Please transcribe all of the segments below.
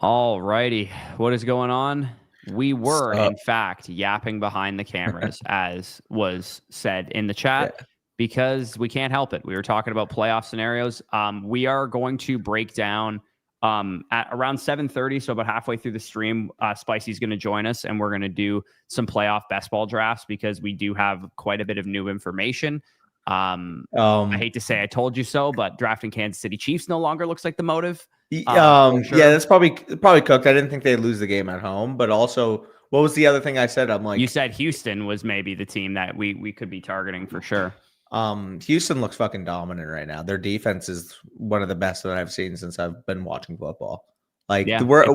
All righty. What is going on? We were, So, in fact, yapping behind the cameras, as was said in the chat, yeah. because we can't help it. We were talking about playoff scenarios. We are going to break down at around 7:30, so about halfway through the stream. Spicy's going to join us, and we're going to do some playoff best ball drafts because we do have quite a bit of new information. I hate to say I told you so, but drafting Kansas City Chiefs no longer looks like the motive. For sure. Yeah, that's probably cooked. I didn't think they'd lose the game at home, but also, what was the other thing I said? I'm like, You said Houston was maybe the team that we could be targeting for sure. Houston looks fucking dominant right now. Their defense is one of the best that I've seen since I've been watching football. Like, Yeah, we're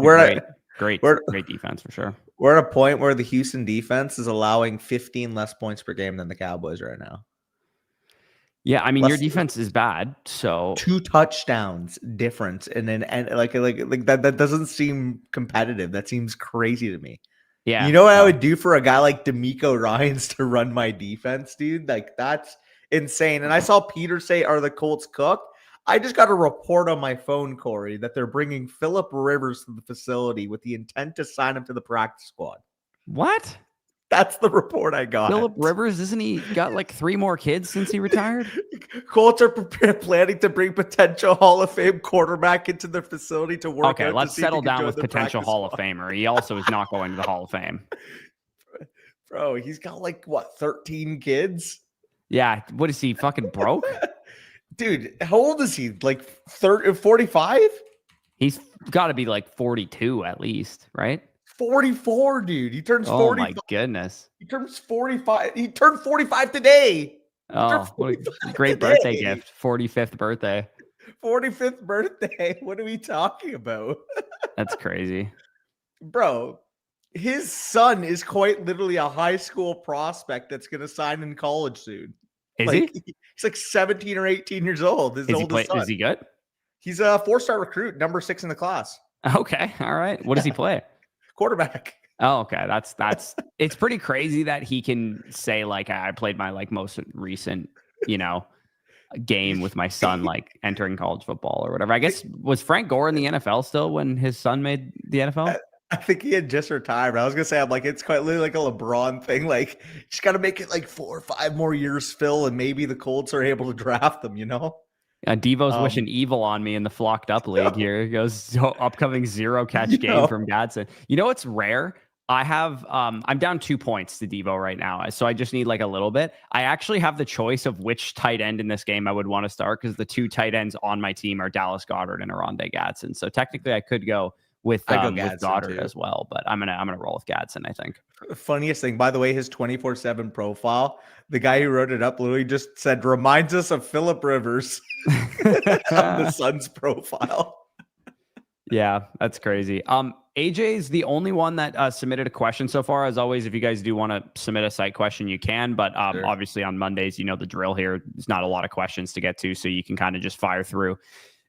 great we're defense for sure. we're at a point where the Houston defense is allowing 15 less points per game than the Cowboys right now. Yeah, I mean, your Less- defense is bad, so 2 touchdowns difference, and then like that doesn't seem competitive. That seems crazy to me. yeah. You know what I would do for a guy like D'Amico Ryans to run my defense, dude? Like, that's insane. And I saw Peter say, "Are the Colts cooked?" I just got a report on my phone, Corey, that they're bringing Philip Rivers to the facility with the intent to sign him to the practice squad. What? That's the report I got. Philip Rivers, isn't he got like 3 more kids since he retired? Colts are planning to bring potential Hall of Fame quarterback into the facility to work. Okay, out let's to see if settle he can down join with the potential practice Hall of squad. Famer. He also is not going to the Hall of Fame. Bro, he's got like what, 13 kids? Yeah, what is he, fucking broke? Dude, how old is he? Like 45? He's got to be like 42 at least, right? 44, dude. He turns Oh 40. my goodness. He turns 45. He turned 45 today. Oh, what a great birthday gift. 45th birthday. 45th birthday. What are we talking about? That's crazy. Bro, his son is quite literally a high school prospect that's going to sign in college soon. Is Like, he? he's like 17 or 18 years old. His oldest son. Is he good? He's a 4-star recruit, number 6 in the class. Okay. All right. What does he play? Quarterback. Oh, okay. That's it's pretty crazy that he can say like I played my like most recent, game with my son like entering college football or whatever. I guess was Frank Gore in the NFL still when his son made the NFL? I think he had just retired. I was gonna say, I'm like, it's quite literally like a LeBron thing. Like, just gotta make it like 4 or 5 more years, Phil, and maybe the Colts are able to draft them. Devo's wishing evil on me in the flocked up league here. He goes, so upcoming 0 catch game from Gadsden. You know what's rare? I have I'm down 2 points to Devo right now, so I just need like a little bit. I actually have the choice of which tight end in this game I would want to start because the 2 tight ends on my team are Dallas Goedert and Aronde Gadsden. So technically, I could go with Goddard as well, but I'm gonna roll with Gadsden, I think. Funniest thing, by the way, his 24/7 profile, the guy who wrote it up literally just said, reminds us of Philip Rivers on the Suns profile. Yeah, that's crazy. AJ is the only one that submitted a question so far. As always, if you guys do want to submit a site question, you can. But sure. Obviously on Mondays, the drill here. There's not a lot of questions to get to, so you can kind of just fire through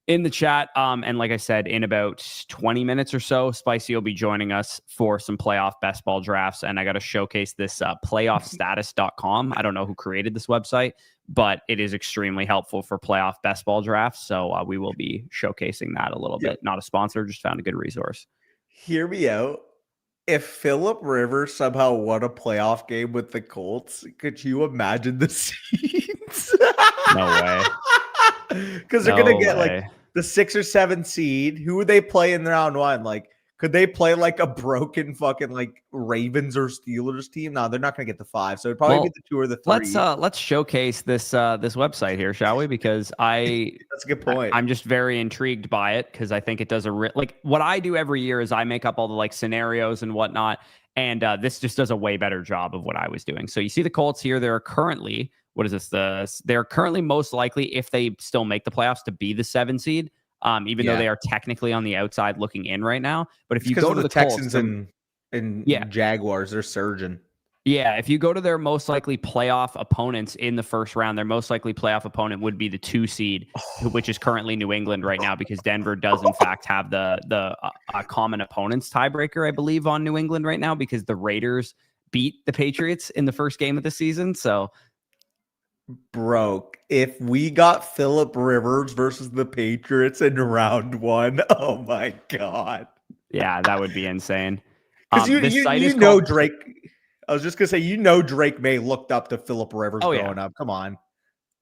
in the chat. And like I said, in about 20 minutes or so, Spicy will be joining us for some playoff best ball drafts. And I got to showcase this playoffstatus.com. I don't know who created this website, but it is extremely helpful for playoff best ball drafts. So we will be showcasing that a little bit. Not a sponsor, just found a good resource. Hear me out. If Philip Rivers somehow won a playoff game with the Colts, could you imagine the scenes? No way. Because they're going to get like the 6 or 7 seed. Who would they play in round 1? Like, could they play like a broken fucking like Ravens or Steelers team? No, they're not going to get the 5. So it'd probably be the 2 or the 3. Let's showcase this website here, shall we? Because that's a good point. I'm just very intrigued by it because I think it does like what I do every year is I make up all the like scenarios and whatnot, and this just does a way better job of what I was doing. So you see the Colts here. They're currently they're currently most likely, if they still make the playoffs, to be the 7 seed. Even though they are technically on the outside looking in right now. But if you go to the Texans Colts, and Jaguars, they're surging. Yeah, if you go to their most likely playoff opponents in the first round, their most likely playoff opponent would be the 2 seed, which is currently New England right now, because Denver does in fact have the common opponents tiebreaker, I believe, on New England right now, because the Raiders beat the Patriots in the first game of the season. So, bro, if we got Philip Rivers versus the Patriots in round 1, oh my God. Yeah, that would be insane. Because This site you is know called Drake. I was just gonna say, Drake May looked up to Phillip Rivers growing up. Come on,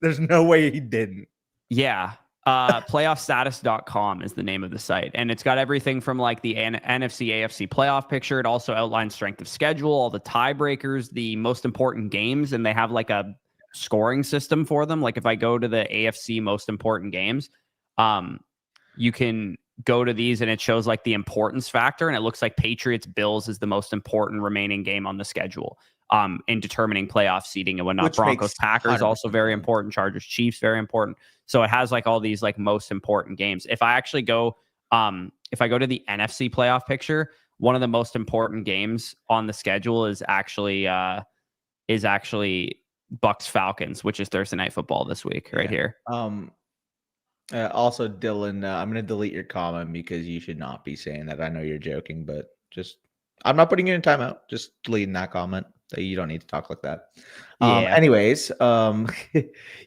there's no way he didn't. Yeah. Playoffstatus.com is the name of the site. And it's got everything from like the NFC, AFC playoff picture. It also outlines strength of schedule, all the tiebreakers, the most important games, and they have like a scoring system for them. Like if I go to the AFC most important games, you can go to these and it shows like the importance factor. And it looks like Patriots Bills is the most important remaining game on the schedule in determining playoff seeding and whatnot. Which Broncos Packers also very important. Chargers Chiefs very important. So it has like all these like most important games. If I actually go, if I go to the NFC playoff picture, one of the most important games on the schedule is actually Bucks Falcons, which is Thursday Night Football this week, right here. Also, Dylan, I'm going to delete your comment because you should not be saying that. I know you're joking, but I'm not putting you in timeout. Just deleting that comment. You don't need to talk like that. Anyways,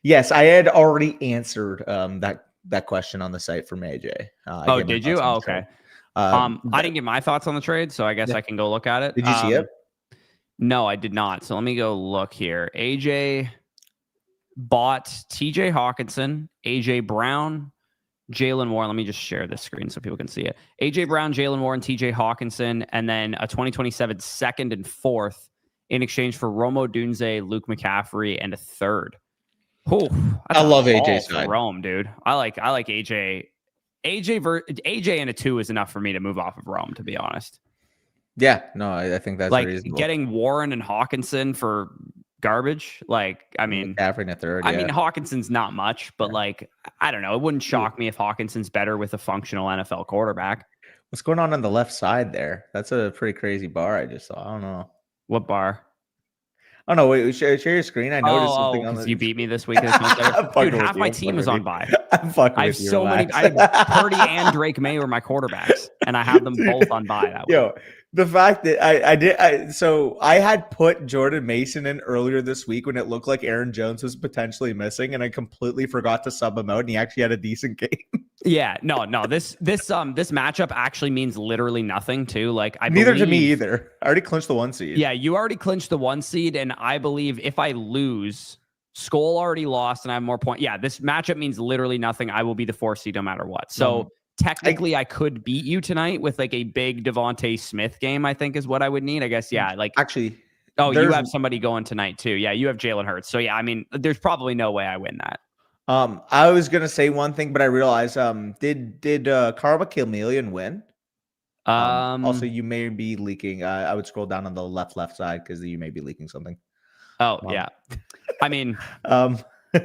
yes, I had already answered that question on the site from AJ. Did you? Oh, okay. I didn't get my thoughts on the trade, so I guess I can go look at it. Did you see it? No, I did not. So let me go look here. AJ bought TJ Hawkinson, AJ Brown, Jalen Warren. Let me just share this screen so people can see it. AJ Brown, Jalen Warren, TJ Hawkinson, and then a 2027 second and fourth in exchange for Romo Dunze, Luke McCaffrey, and a third. Oh, I love AJ's for Rome, dude. I like AJ. AJ and a 2 is enough for me to move off of Rome, to be honest. Yeah, no, I think that's like reasonable. Getting Warren and Hawkinson for garbage. Like, I mean, McCaffrey a third. I mean, Hawkinson's not much, but like, I don't know. It wouldn't shock me if Hawkinson's better with a functional NFL quarterback. What's going on the left side there? That's a pretty crazy bar I just saw. I don't know. What bar? Oh no! Wait, share your screen. I noticed something on you beat me this week. Dude, half my team is on bye. I have so many. I have Purdy and Drake May were my quarterbacks, and I have them both on bye that week. The fact that I had put Jordan Mason in earlier this week when it looked like Aaron Jones was potentially missing, and I completely forgot to sub him out, and he actually had a decent game. Yeah, no. This matchup actually means literally nothing too. Like neither to me either. I already clinched the 1 seed. Yeah, you already clinched the 1 seed, and I believe if I lose, Skull already lost, and I have more points. Yeah, this matchup means literally nothing. I will be the 4 seed no matter what. So technically, I could beat you tonight with like a big Devontae Smith game. I think is what I would need. I guess. Yeah, like actually. Oh, you have somebody going tonight too. Yeah, you have Jalen Hurts. So yeah, I mean, there's probably no way I win that. I was gonna say one thing, but I realized did Karma Chameleon win? Also, you may be leaking. I would scroll down on the left side because you may be leaking something. Oh yeah, I mean,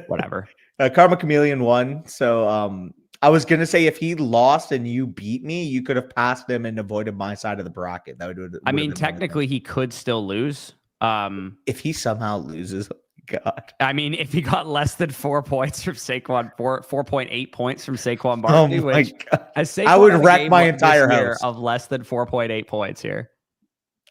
whatever. Karma Chameleon won, so I was gonna say if he lost and you beat me, you could have passed him and avoided my side of the bracket. That would. I mean, technically, he could still lose. If he somehow loses. God. I mean, if he got less than 4 points from Saquon, 4.8 points from Saquon Barkley, I would wreck my entire house of less than 4.8 points here.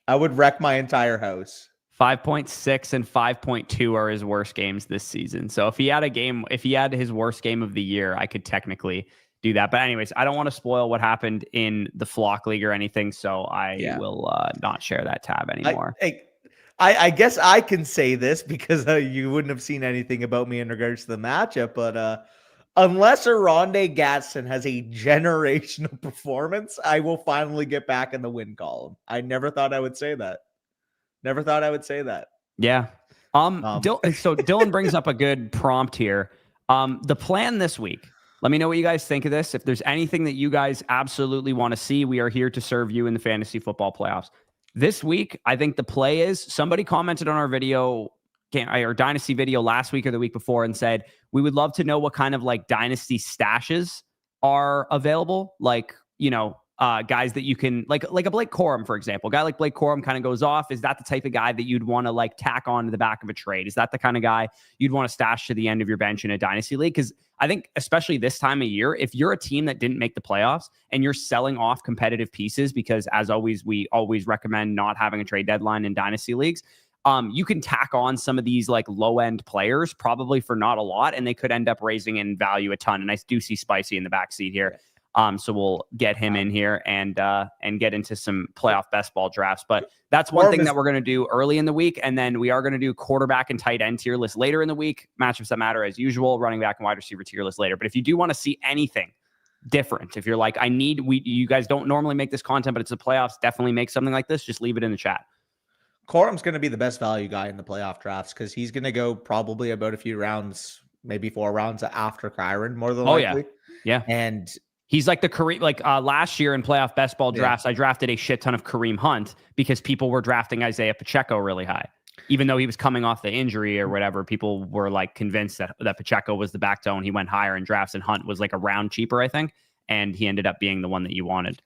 I would wreck my entire house. 5.6 and 5.2 are his worst games this season. So if he had his worst game of the year, I could technically do that. But anyways, I don't want to spoil what happened in the Flock League or anything, so I will not share that tab anymore. I guess I can say this because you wouldn't have seen anything about me in regards to the matchup, but unless Aronde Gatson has a generational performance, I will finally get back in the win column. I never thought I would say that. Yeah. So Dylan brings up a good prompt here. The plan this week. Let me know what you guys think of this. If there's anything that you guys absolutely want to see, we are here to serve you in the fantasy football playoffs. This week, I think the play is somebody commented on our video or Dynasty video last week or the week before and said, we would love to know what kind of like Dynasty stashes are available. Like, guys that you can like a Blake Corum, for example. A guy like Blake Corum kind of goes off. Is that the type of guy that you'd want to like tack on to the back of a trade? Is that the kind of guy you'd want to stash to the end of your bench in a Dynasty league? Because I think especially this time of year, if you're a team that didn't make the playoffs and you're selling off competitive pieces, because as always, we always recommend not having a trade deadline in Dynasty leagues. You can tack on some of these like low end players probably for not a lot, and they could end up raising in value a ton. And I do see Spicy in the backseat here. So we'll get him in here and get into some playoff best ball drafts. But that's one thing that we're going to do early in the week. And then we are going to do quarterback and tight end tier list later in the week. Matchups that matter as usual, running back and wide receiver tier list later. But if you do want to see anything different, if you're like, you guys don't normally make this content, but it's the playoffs, definitely make something like this. Just leave it in the chat. Corum's going to be the best value guy in the playoff drafts because he's going to go probably about a few rounds, maybe 4 rounds after Kyron, more than likely. Yeah. And he's like the Kareem, last year in playoff best ball drafts, I drafted a shit ton of Kareem Hunt because people were drafting Isaiah Pacheco really high. Even though he was coming off the injury or whatever, people were like convinced that Pacheco was the backbone. He went higher in drafts and Hunt was like a round cheaper, I think. And he ended up being the one that you wanted.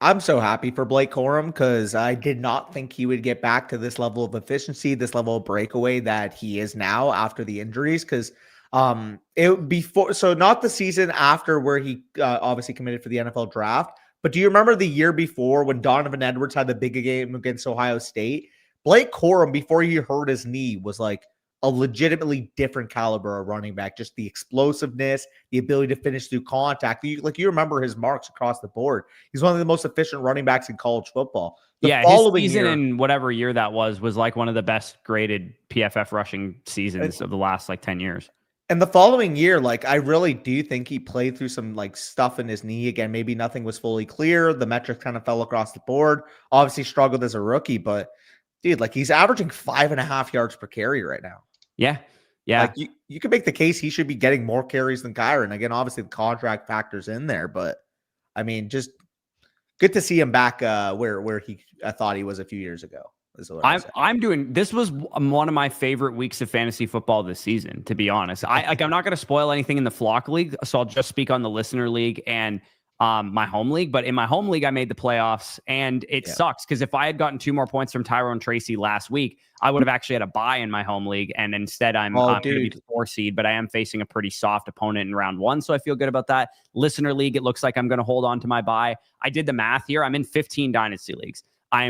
I'm so happy for Blake Corum because I did not think he would get back to this level of efficiency, this level of breakaway that he is now after the injuries. Because so not the season after where he obviously committed for the NFL draft, but do you remember the year before when Donovan Edwards had the big game against Ohio State? Blake Corum, before he hurt his knee, was like a legitimately different caliber of running back. Just the explosiveness, the ability to finish through contact. You remember his marks across the board. He's one of the most efficient running backs in college football. His season in whatever year that was like one of the best graded PFF rushing seasons of the last 10 years. And the following year, I really do think he played through some stuff in his knee. Again, maybe nothing was fully clear. The metrics kind of fell across the board. Obviously struggled as a rookie, but dude, he's averaging 5.5 yards per carry right now. Yeah. Yeah. You could make the case he should be getting more carries than Kyron. Again, obviously the contract factors in there, but I mean, just good to see him back where I thought he was a few years ago. This was one of my favorite weeks of fantasy football this season, to be honest. I'm not going to spoil anything in the Flock League, so I'll just speak on the Listener League and my home league. But in my home league, I made the playoffs, and it sucks because if I had gotten 2 more points from Tyrone Tracy last week, I would have actually had a bye in my home league, and instead I'm going to be the 4 seed, but I am facing a pretty soft opponent in round 1, so I feel good about that. Listener League, it looks like I'm going to hold on to my bye. I did the math here. I'm in 15 Dynasty leagues. I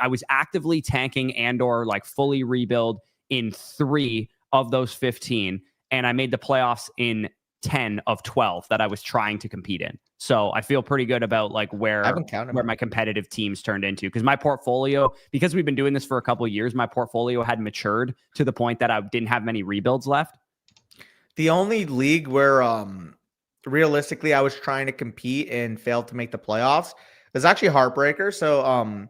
was actively tanking and/or fully rebuild in 3 of those 15, and I made the playoffs in 10 of 12 that I was trying to compete in. So I feel pretty good about where my competitive teams turned into, because my portfolio, because we've been doing this for a couple of years, my portfolio had matured to the point that I didn't have many rebuilds left. The only league where realistically I was trying to compete and failed to make the playoffs was actually Heartbreaker. So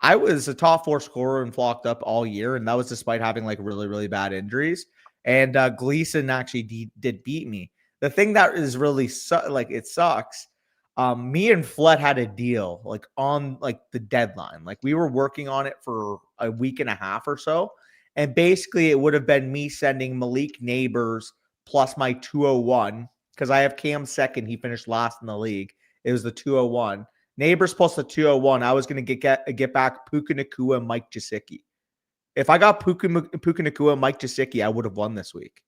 I was a top 4 scorer and flocked up all year, and that was despite having really, really bad injuries. And Gleason actually did beat me. The thing that is really it sucks. Me and Flett had a deal on the deadline. We were working on it for a week and a half or so, and basically it would have been me sending Malik Neighbors plus my 201 because I have Cam second. He finished last in the league. It was the 201. Neighbors plus the 201. I was going to get back Puka Nacua, Mike Gesicki. If I got Puka Nacua, Mike Gesicki, I would have won this week.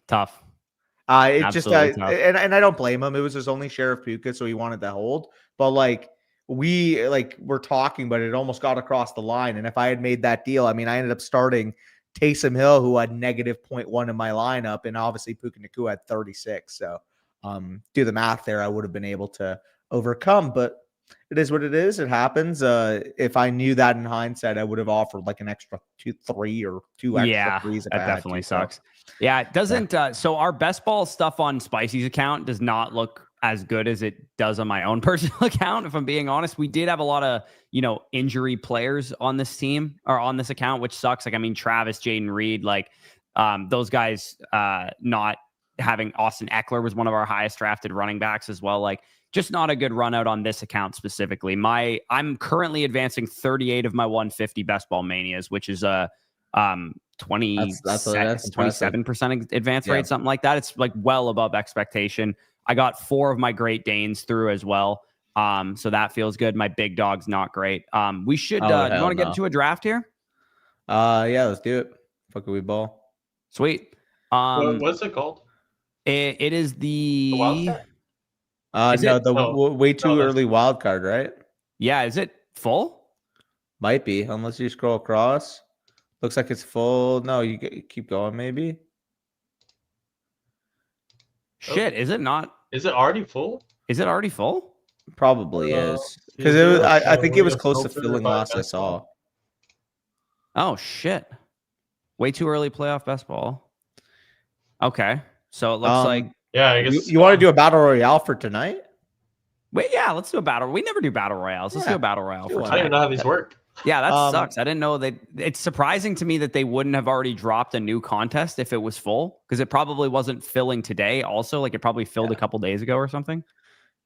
Tough. It just and I don't blame him. It was his only share of Puka, so he wanted to hold. But we were talking, but it almost got across the line. And if I had made that deal, I mean, I ended up starting Taysom Hill, who had negative 0.1 in my lineup, and obviously Puka Nacua had 36. So do the math there, I would have been able to overcome. But it is what it is. It happens. If I knew that in hindsight, I would have offered an extra 3 or 2 extra threes. That definitely sucks. Yeah, it doesn't. So our best ball stuff on Spicy's account does not look as good as it does on my own personal account. If I'm being honest, we did have a lot of, injury players on this team or on this account, which sucks. Travis, Jaden Reed, those guys, not having Austin Eckler was one of our highest drafted running backs as well. Just not a good run out on this account specifically. I'm currently advancing 38 of my 150 best ball manias, which is a 27% advance rate, something like that. It's well above expectation. I got 4 of my Great Danes through as well. So that feels good. My big dog's not great. We should, you want to get into a draft here? Yeah, let's do it. Fuck we ball. Sweet. What's it called? It is the way too early wild card, right? Yeah. Is it full? Might be, unless you scroll across. Looks like it's full. No, you keep going, maybe. Shit, is it not? Is it already full? Is it already full? Probably is because it was. I think it was close to filling last I saw. Oh shit! Way too early playoff best ball. Okay, so it looks like I guess you want to do a battle royale for tonight. Wait, yeah, let's do a battle. We never do battle royales. Let's do a battle royale for tonight. I don't even know how these work. Yeah, that sucks. I didn't know that. It's surprising to me that they wouldn't have already dropped a new contest if it was full, because it probably wasn't filling today. Also, like it probably filled a couple days ago or something.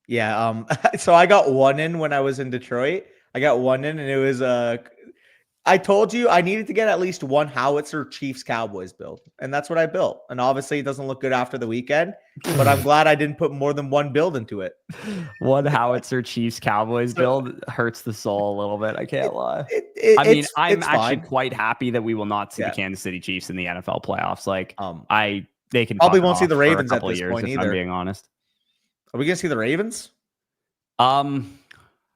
Yeah. So I got one in when I was in Detroit. I got one in, and it was I told you I needed to get at least one howitzer Chiefs Cowboys build, and that's what I built. And obviously, it doesn't look good after the weekend, but I'm glad I didn't put more than one build into it. One howitzer Chiefs Cowboys build hurts the soul a little bit. I can't lie. I'm actually quite happy that we will not see the Kansas City Chiefs in the NFL playoffs. Like, they can probably won't see the Ravens at this point either. I'm being honest. Are we gonna see the Ravens?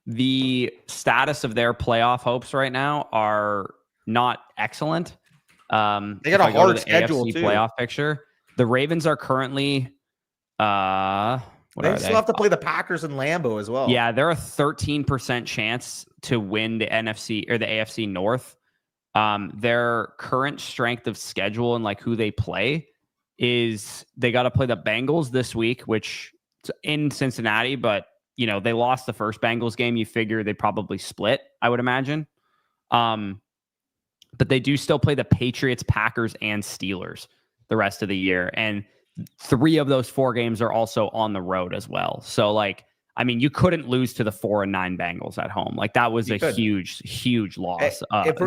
The status of their playoff hopes right now are not excellent. They got a hard schedule too. Playoff picture. The Ravens are currently they still have to play the Packers and Lambeau as well. Yeah, they're a 13% chance to win the NFC or the AFC North. Their current strength of schedule and like who they play is they got to play the Bengals this week, which is in Cincinnati, but you know, they lost the first Bengals game. You figure they probably split, I would imagine. But they do still play the Patriots, Packers, and Steelers the rest of the year. And 3 of those 4 games are also on the road as well. So, like, I mean, you couldn't lose to the 4-9 Bengals at home. Like, that was huge loss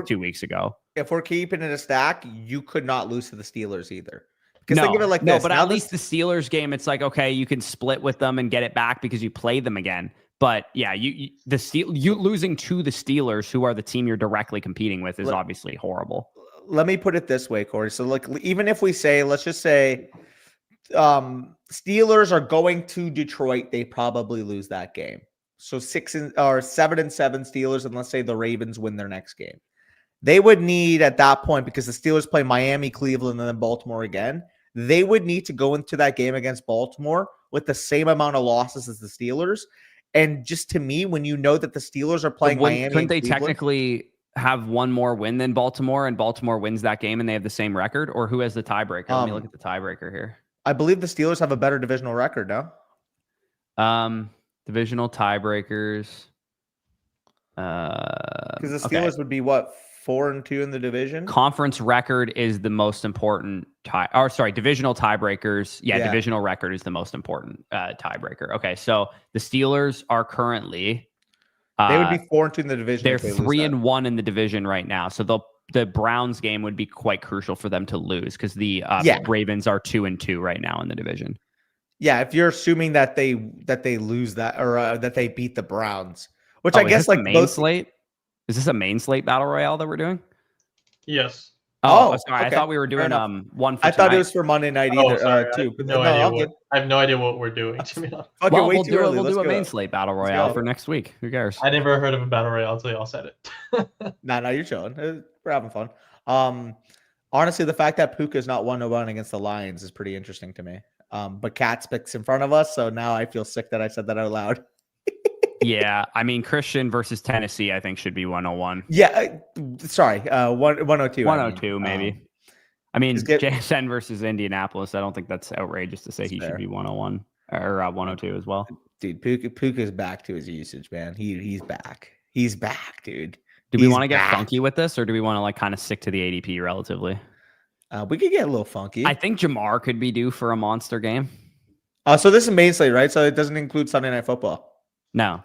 2 weeks ago. If we're keeping it a stack, you could not lose to the Steelers either. Because think of it like this. But at least the Steelers game, it's like, okay, you can split with them and get it back because you play them again. But yeah, you losing to the Steelers, who are the team you're directly competing with, is obviously horrible. Let me put it this way, Corey. So like, even if we say, let's just say, Steelers are going to Detroit, they probably lose that game. So 7-7 Steelers, and let's say the Ravens win their next game. They would need at that point, because the Steelers play Miami, Cleveland, and then Baltimore again. They would need to go into that game against Baltimore with the same amount of losses as the Steelers. And just to me, when you know that the Steelers are playing Miami, couldn't they technically have one more win than Baltimore, and Baltimore wins that game and they have the same record? Or who has the tiebreaker? Let me look at the tiebreaker here. I believe the Steelers have a better divisional record now. Divisional tiebreakers. Because the Steelers would be what? 4-2 in the division. Conference record is the most important divisional tiebreakers. Yeah, divisional record is the most important tiebreaker. Okay, so the Steelers are currely they would be 4-2 in the division. They're 3-1 in the division right now. So the Browns game would be quite crucial for them to lose, because the Ravens are 2-2 right now in the division. Yeah, if you're assuming that they lose that, or that they beat the Browns, which I guess like main slate. Is this a main slate battle royale that we're doing? Yes. Oh, sorry. Okay. I thought we were doing one for I thought it was for Monday night either, too. I have no idea what we're doing, to be honest. We'll do a main slate battle royale for next week. Who cares? I never heard of a battle royale until y'all said it. No, you're chilling. We're having fun. Honestly, the fact that Puka is not 1-1 against the Lions is pretty interesting to me. But Cats picks in front of us, so now I feel sick that I said that out loud. Yeah, I mean, Christian versus Tennessee, I think, should be 101. Yeah, sorry, 102. 102, maybe. I mean, JSN versus Indianapolis, I don't think that's outrageous to say he should be 101 or 102 as well. Dude, Puka's back to his usage, man. He's back. He's back, dude. Do we want to get funky with this, or do we want to like kind of stick to the ADP relatively? We could get a little funky. I think Jamar could be due for a monster game. So this is main slate, right? So it doesn't include Sunday Night Football. No.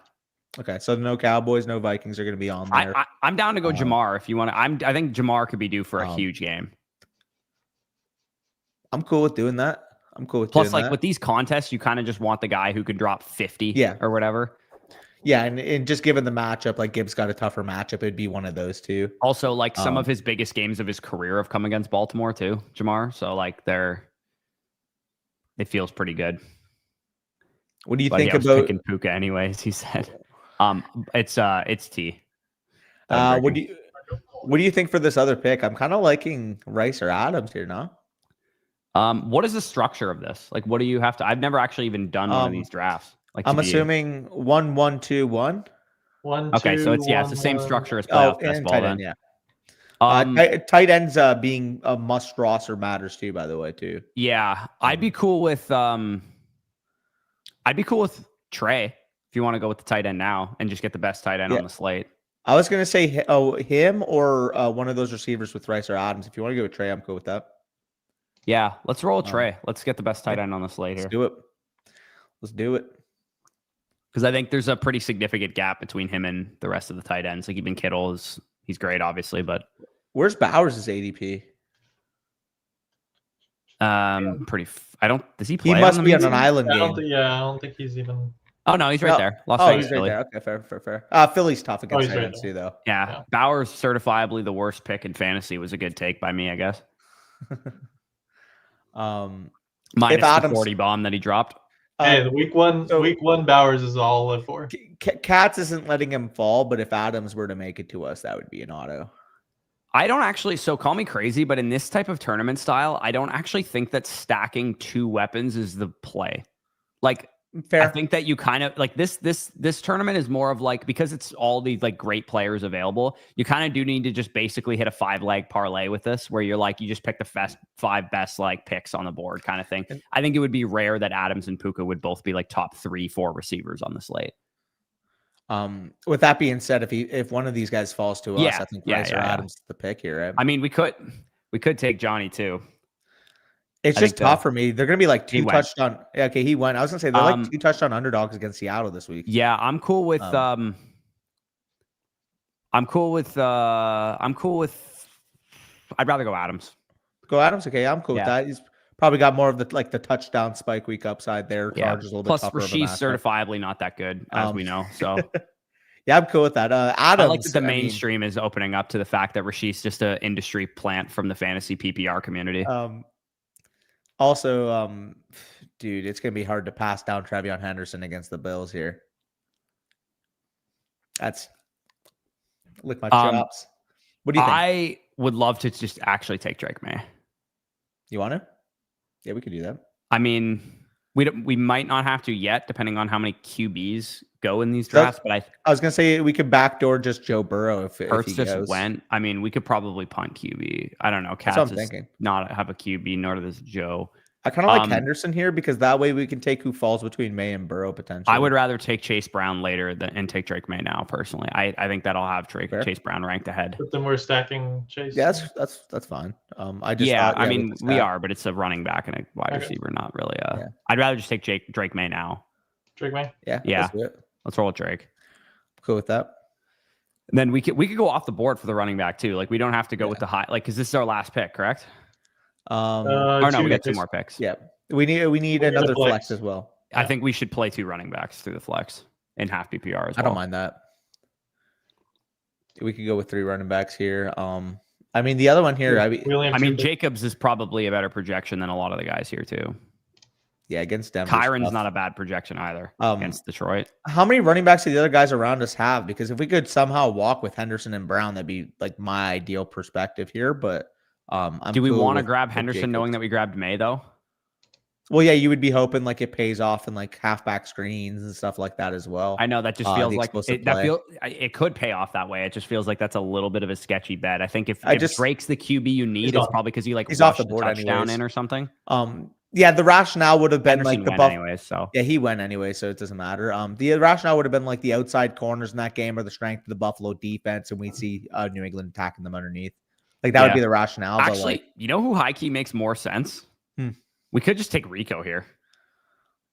Okay, so no Cowboys, no Vikings are going to be on there. I'm down to go Jamar if you want to. I think Jamar could be due for a huge game. I'm cool with doing that. Plus, like with these contests, you kind of just want the guy who can drop 50 or whatever. Yeah, and just given the matchup, like Gibbs got a tougher matchup, it'd be one of those two. Also, like some of his biggest games of his career have come against Baltimore too, Jamar. So like it feels pretty good. What do you think about picking Puka anyways? He said, it's T. What do you think for this other pick? I'm kind of liking Rice or Adams here now. What is the structure of this? Like, what do you have to? I've never actually even done one of these drafts. Like I'm to be- assuming 1-1-2-1. Okay, so it's it's the same structure as playoff best and ball tight then. end, yeah. Um, Tight ends being a must roster matters too, by the way, too. yeah, I'd be cool with Trey if you want to go with the tight end now and just get the best tight end Yeah. on the slate. I was gonna say him or one of those receivers with Rice or Adams. If you want to go with Trey, I'm cool with that. Yeah, let's roll Trey. Let's get the best tight end on the slate Let's here. do it. Let's do it. Because I think there's a pretty significant gap between him and the rest of the tight ends. Like even Kittle he's great, obviously, but Where's Bowers' ADP? I don't. Does he play? He must on the be on main an team? island I game. don't think he's even. Oh no, he's right there. Las Oh, Vegas, he's right Philly. there. Okay, fair. Philly's tough against he's tight right ends there. too, though. Yeah. Bowers certifiably the worst pick in fantasy was a good take by me, I guess. Minus the Adams- 40 bomb that he dropped. Hey, the week one Bowers is all I'll live for. Katz isn't letting him fall, but if Adams were to make it to us, that would be an auto. I don't actually, so call me crazy, but in this type of tournament style, I don't actually think that stacking two weapons is the play. Like, Fair. I think that you kind of like this tournament is more of like, because it's all these like great players available, you kind of do need to just basically hit a 5-leg parlay with this, where you're like, you just pick the five best like picks on the board kind of thing. I think it would be rare that Adams and Puka would both be like top 3-4 receivers on the slate. With that being said, if one of these guys falls to us, I think Rice or Adams is the pick here, right? I mean, we could take Johnny too. It's just tough for me. They're gonna be like two touchdown. Yeah, okay, he went. I was gonna say they're like 2 touchdown underdogs against Seattle this week. Yeah, I'm cool with I'm cool with I'd rather go Adams. Go Adams, okay. I'm cool with that. He's probably got more of the touchdown spike week upside there. Chargers a little Plus, bit tougher. Rasheed's certifiably not that good, as we know. So yeah, I'm cool with that. Adams, I like that the mainstream is opening up to the fact that Rasheed's just an industry plant from the fantasy PPR community. Also, dude, it's gonna be hard to pass down Trevion Henderson against the Bills here. That's lick my chops. What do you think? I would love to just actually take Drake May. You want to? Yeah, we could do that. I mean, we might not have to yet, depending on how many QBs go in these drafts. But I was gonna say we could backdoor just Joe Burrow if he just goes. went. I mean, we could probably punt QB. I don't know. That's what I'm thinking. Not have a QB, nor does Joe. I kind of like Henderson here because that way we can take who falls between May and Burrow potentially. I would rather take Chase Brown later and take Drake May now. Personally, I think that I'll have Chase Brown ranked ahead. But then we're stacking Chase. Yeah, that's fine. I mean, we are, but it's a running back and a wide receiver, not really. I'd rather just take Drake May now. Drake May. Yeah. Let's roll with Drake. Cool with that. And then we could go off the board for the running back too. Like we don't have to go with the high, like because this is our last pick, correct? Or no, we got 2 more picks. Yeah, we need another flex as well. I think we should play 2 running backs through the flex in half PPR as well. I don't mind that. We could go with 3 running backs here. I mean, the other one here. I mean, Jacobs is probably a better projection than a lot of the guys here too. Yeah, against Denver. Kyron's not a bad projection either against Detroit. How many running backs do the other guys around us have? Because if we could somehow walk with Henderson and Brown, that'd be like my ideal perspective here. But do we want to grab Henderson knowing that we grabbed May though? Well, yeah, you would be hoping like it pays off in like halfback screens and stuff like that as well. I know that just feels like it could pay off that way. It just feels like that's a little bit of a sketchy bet. I think if Drake's the QB you need, it's probably because he's off the board touchdown in or something. Yeah, the rationale would have been Henderson like he went anyway, so it doesn't matter. The rationale would have been like the outside corners in that game or the strength of the Buffalo defense, and we'd see New England attacking them underneath. Like that would be the rationale. Actually, you know who high key makes more sense? We could just take Rico here.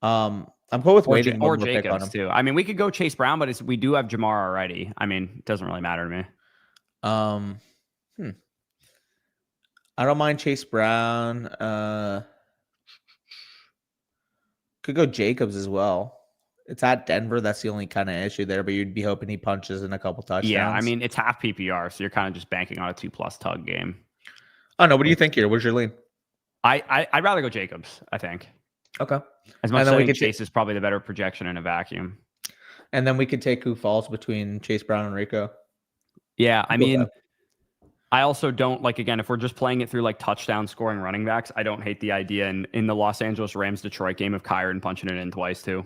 I'm cool with waiting or Jacobs too. I mean, we could go Chase Brown, but we do have Jamar already. I mean, it doesn't really matter to me. I don't mind Chase Brown. Could go Jacobs as well. It's at Denver. That's the only kind of issue there, but you'd be hoping he punches in a couple touchdowns. Yeah, I mean, it's half PPR, so you're kind of just banking on a 2+ tug game. Oh, no. What do you think here? Where's your lean? I'd rather go Jacobs, I think. Okay. As much as I think Chase is probably the better projection in a vacuum. And then we could take who falls between Chase Brown and Rico. Yeah, I mean, I also don't like, again, if we're just playing it through like touchdown scoring running backs, I don't hate the idea in the Los Angeles Rams Detroit game of Kyron punching it in twice too.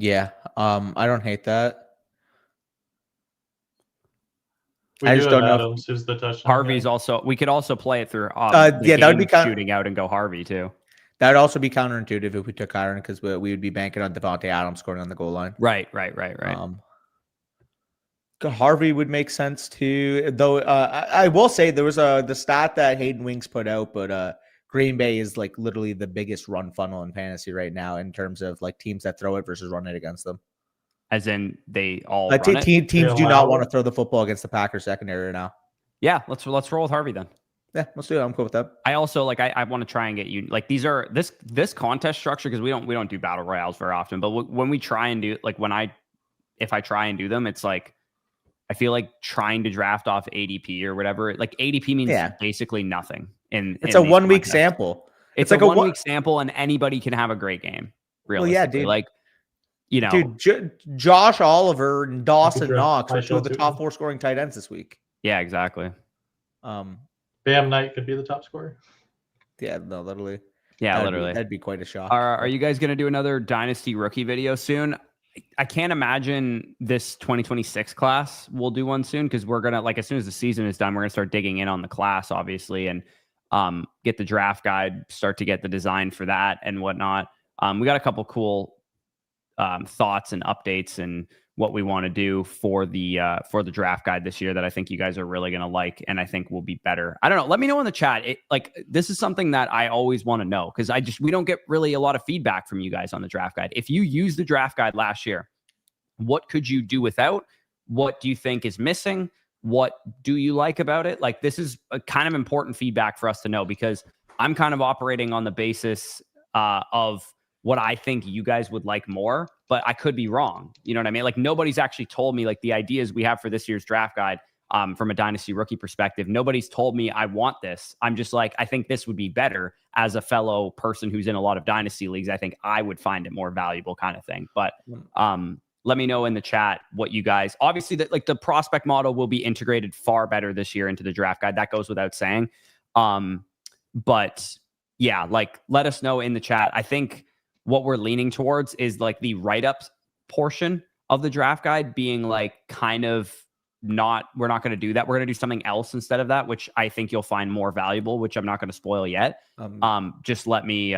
Yeah. I don't hate that. We I do just have don't know. Adams, who's the touchdown Harvey's guy. also. We could also play it through Yeah, the that would be game shooting out and go Harvey too. That would also be counterintuitive if we took Kyron because we would be banking on Devontae Adams scoring on the goal line. Right. Harvey would make sense too. Though I will say there was the stat that Hayden Winks put out, but Green Bay is like literally the biggest run funnel in fantasy right now in terms of like teams that throw it versus run it against them. As in they all run it? Teams do not want to throw the football against the Packers secondary right now. Yeah, let's roll with Harvey then. Yeah, let's do it. I'm cool with that. I also I want to try and get you like these are this contest structure because we don't do battle royales very often, but when we try and do like if I try and do them, it's like I feel like trying to draft off ADP or whatever. Like ADP means basically nothing. It's a 1 week sample. It's like a 1 week sample, and anybody can have a great game. Realistically, well, yeah, dude. Like dude, Josh Oliver and Dawson Knox are two of the top 4 scoring tight ends this week. Yeah, exactly. Bam Knight could be the top scorer. Yeah, no, literally. Yeah, literally. That'd be quite a shock. Are you guys going to do another Dynasty rookie video soon? I can't imagine this 2026 class will do one soon because we're going to, like, as soon as the season is done, we're going to start digging in on the class, obviously, and get the draft guide, start to get the design for that and whatnot. We got a couple cool thoughts and updates and what we want to do for the draft guide this year that I think you guys are really going to like and I think will be better. I don't know. Let me know in the chat. This is something that I always want to know because we don't get really a lot of feedback from you guys on the draft guide. If you used the draft guide last year, what could you do without? What do you think is missing? What do you like about it? Like, this is a kind of important feedback for us to know because I'm kind of operating on the basis of what I think you guys would like more, but I could be wrong. You know what I mean? Like, nobody's actually told me like the ideas we have for this year's draft guide from a Dynasty rookie perspective. Nobody's told me I want this. I'm just like, I think this would be better as a fellow person who's in a lot of Dynasty leagues. I think I would find it more valuable kind of thing. But let me know in the chat what you guys, obviously that like the prospect model will be integrated far better this year into the draft guide. That goes without saying. But yeah, like let us know in the chat. I think what we're leaning towards is like the write-ups portion of the draft guide being like kind of we're not going to do that. We're going to do something else instead of that, which I think you'll find more valuable, which I'm not going to spoil yet. Just let me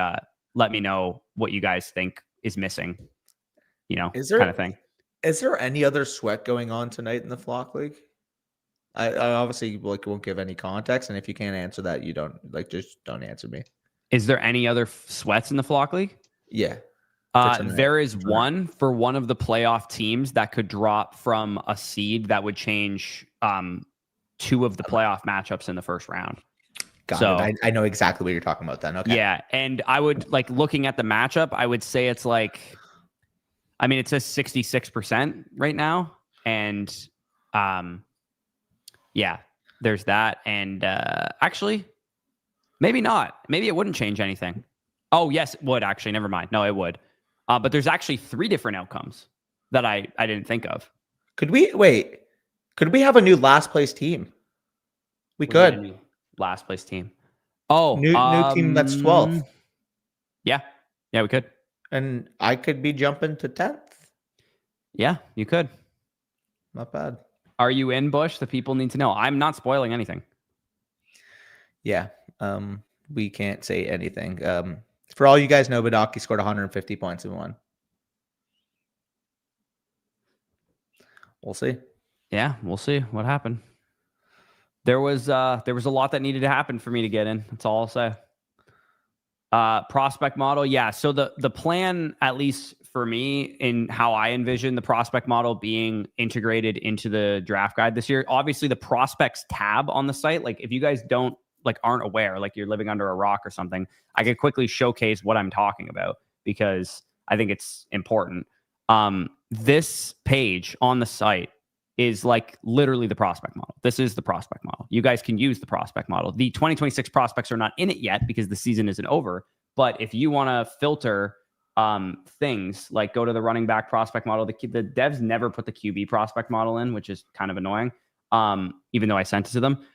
know what you guys think is missing, kind of thing. Is there any other sweat going on tonight in the Flock League? I obviously won't give any context. And if you can't answer that, you don't just don't answer me. Is there any other sweats in the Flock League? Yeah. There is one for one of the playoff teams that could drop from a seed that would change 2 of the playoff matchups in the first round. Got it. I know exactly what you're talking about then. Okay. Yeah. And I would like looking at the matchup, I would say it's like, I mean, it says 66% right now. And yeah, there's that. And actually, maybe not. Maybe it wouldn't change anything. Oh, yes, it would actually. Never mind. No, it would. But there's actually 3 different outcomes that I didn't think of. Could we have a new last place team? We could. Last place team. Oh, new team that's 12th. Yeah, we could. And I could be jumping to 10th. Yeah, you could. Not bad. Are you in, Bush? The people need to know. I'm not spoiling anything. Yeah. We can't say anything. For all you guys know, Badaki scored 150 points and won. We'll see. Yeah, we'll see what happened. There was a lot that needed to happen for me to get in. That's all I'll say. Prospect model, yeah. So the plan, at least for me, in how I envision the prospect model being integrated into the draft guide this year, obviously the prospects tab on the site, like if you guys aren't aware, like you're living under a rock or something, I could quickly showcase what I'm talking about because I think it's important. This page on the site is like literally the prospect model. This is the prospect model. You guys can use the prospect model. The 2026 prospects are not in it yet because the season isn't over. But if you want to filter things, like go to the running back prospect model, the devs never put the QB prospect model in, which is kind of annoying, even though I sent it to them.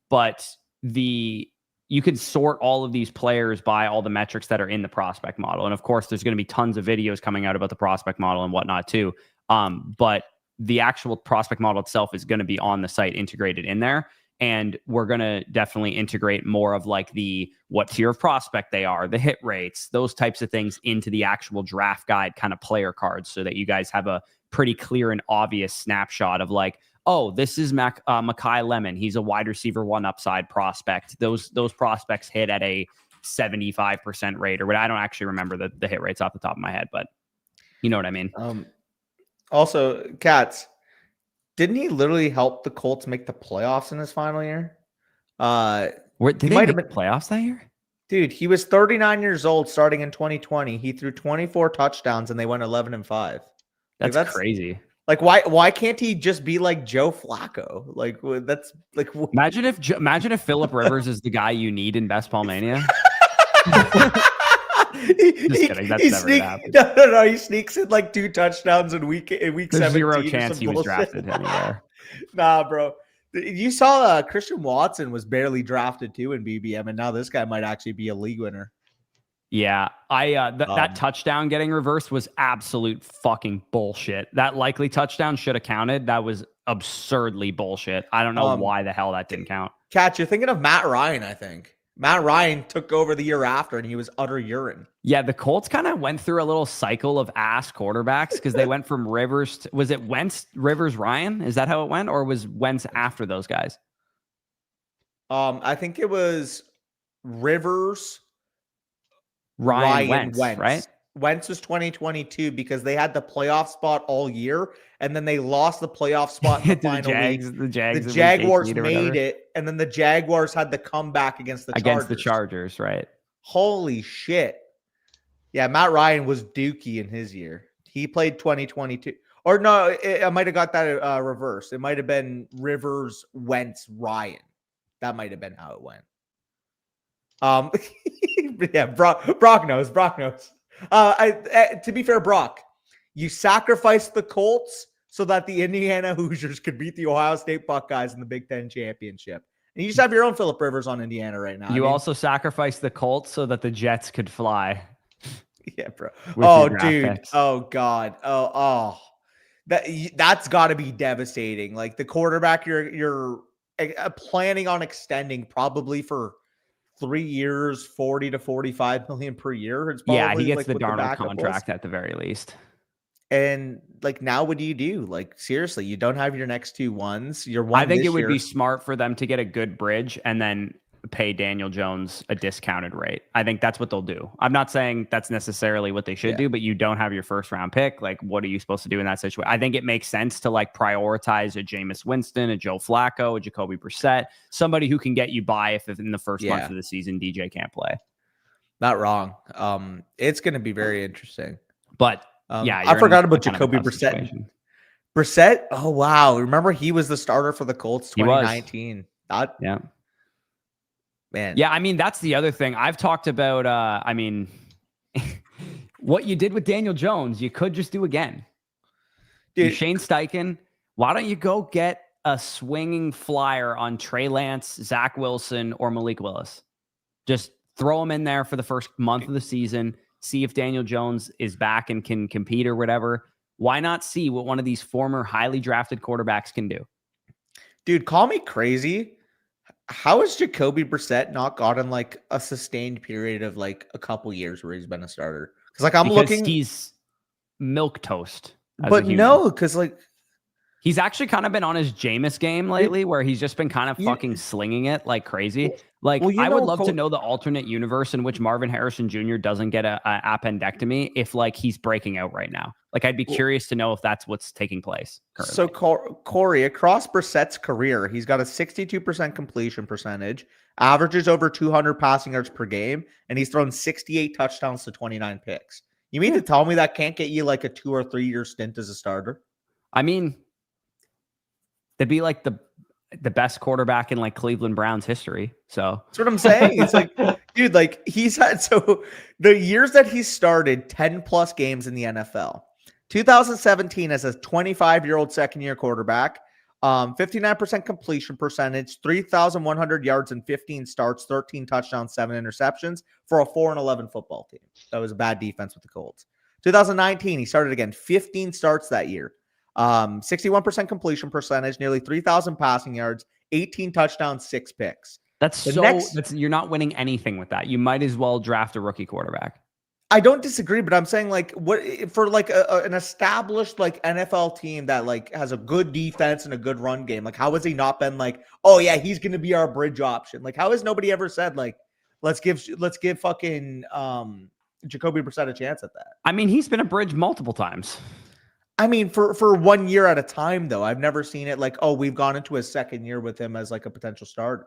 But the you could sort all of these players by all the metrics that are in the prospect model. And of course, there's going to be tons of videos coming out about the prospect model and whatnot too. But the actual prospect model itself is going to be on the site integrated in there. And we're going to definitely integrate more of like the what tier of prospect they are, the hit rates, those types of things into the actual draft guide kind of player cards so that you guys have a pretty clear and obvious snapshot of like, oh, this is Makai Lemon. He's a wide receiver 1 upside prospect. Those prospects hit at a 75% rate or what. I don't actually remember the hit rates off the top of my head, but you know what I mean? Also, Katz, didn't he literally help the Colts make the playoffs in his final year? Did they make the playoffs that year? Dude, he was 39 years old starting in 2020. He threw 24 touchdowns and they went 11-5. That's crazy. Like, why can't he just be like Joe Flacco? Like, that's like. Imagine if Phillip Rivers is the guy you need in Best Ball Mania. Just kidding. That's never gonna happen. No. He sneaks in like 2 touchdowns in week 17. There's 0 chance he was drafted anywhere. Nah, bro. You saw Christian Watson was barely drafted too in BBM, and now this guy might actually be a league winner. Yeah, that touchdown getting reversed was absolute fucking bullshit. That likely touchdown should have counted. That was absurdly bullshit. I don't know why the hell that didn't count. Kat, you're thinking of Matt Ryan, I think. Matt Ryan took over the year after, and he was utter urine. Yeah, the Colts kind of went through a little cycle of ass quarterbacks because they went from Rivers to, was it Wentz, Rivers, Ryan? Is that how it went? Or was Wentz after those guys? I think it was Rivers, Ryan Wentz, right? Wentz was 2022 because they had the playoff spot all year, and then they lost the playoff spot in the final week. The Jaguars made it, and then the Jaguars had the comeback against the Chargers, right? Holy shit. Yeah, Matt Ryan was dookie in his year. He played 2022. Or no, I might have got that reversed. It might have been Rivers, Wentz, Ryan. That might have been how it went. Yeah, Brock knows. To be fair, Brock, you sacrificed the Colts so that the Indiana Hoosiers could beat the Ohio State Buckeyes in the Big Ten championship. And you just have your own Phillip Rivers on Indiana right now. You also sacrificed the Colts so that the Jets could fly. Yeah, bro. Oh, dude. Picks. Oh, God. Oh. That's got to be devastating. Like the quarterback you're planning on extending probably for 3 years, 40 to 45 million per year. It's probably, he gets the Darnold contract at the very least. And like, now what do you do? Like, seriously, you don't have your next 2 ones. I think it would be smart for them to get a good bridge and then pay Daniel Jones a discounted rate. I think that's what they'll do. I'm not saying that's necessarily what they should do, but you don't have your first round pick. Like, what are you supposed to do in that situation? I think it makes sense to like prioritize a Jameis Winston, a Joe Flacco, a Jacoby Brissett, somebody who can get you by if in the first month of the season DJ can't play. Not wrong. It's going to be very interesting. But I forgot about Jacoby Brissett. Brissett? Oh, wow. Remember he was the starter for the Colts 2019. Yeah. Man. Yeah, I mean, that's the other thing. I've talked about, what you did with Daniel Jones, you could just do again. Dude, Shane Steichen, why don't you go get a swinging flyer on Trey Lance, Zach Wilson, or Malik Willis? Just throw them in there for the first month of the season. See if Daniel Jones is back and can compete or whatever. Why not see what one of these former highly drafted quarterbacks can do? Dude, call me crazy. How has Jacoby Brissett not gotten like a sustained period of like a couple years where he's been a starter? Because he's milk toast. But no, because like he's actually kind of been on his Jameis game lately, where he's just been kind of fucking slinging it like crazy. Like, I would love to know the alternate universe in which Marvin Harrison Jr. doesn't get a appendectomy if like he's breaking out right now. Like, I'd be curious to know if that's what's taking place currently. So, Corey, across Brissett's career, he's got a 62% completion percentage, averages over 200 passing yards per game, and he's thrown 68 touchdowns to 29 picks. You mean to tell me that can't get you like a 2 or 3 year stint as a starter? I mean, they'd be like the best quarterback in like Cleveland Browns history. So that's what I'm saying. It's like, dude, like he's had, so the years that he started 10 plus games in the NFL, 2017 as a 25-year-old second-year quarterback, 59% completion percentage, 3,100 yards and 15 starts, 13 touchdowns, 7 interceptions for a 4-11 football team. That was a bad defense with the Colts. 2019, he started again, 15 starts that year. 61% completion percentage, nearly 3,000 passing yards, 18 touchdowns, 6 picks. You're not winning anything with that. You might as well draft a rookie quarterback. I don't disagree, but I'm saying like what for like an established like NFL team that like has a good defense and a good run game. Like how has he not been like, oh yeah, he's going to be our bridge option? Like how has nobody ever said like let's give fucking Jacoby Brissett a chance at that? I mean, he's been a bridge multiple times. I mean, for 1 year at a time though. I've never seen it like, oh, we've gone into a second year with him as like a potential starter.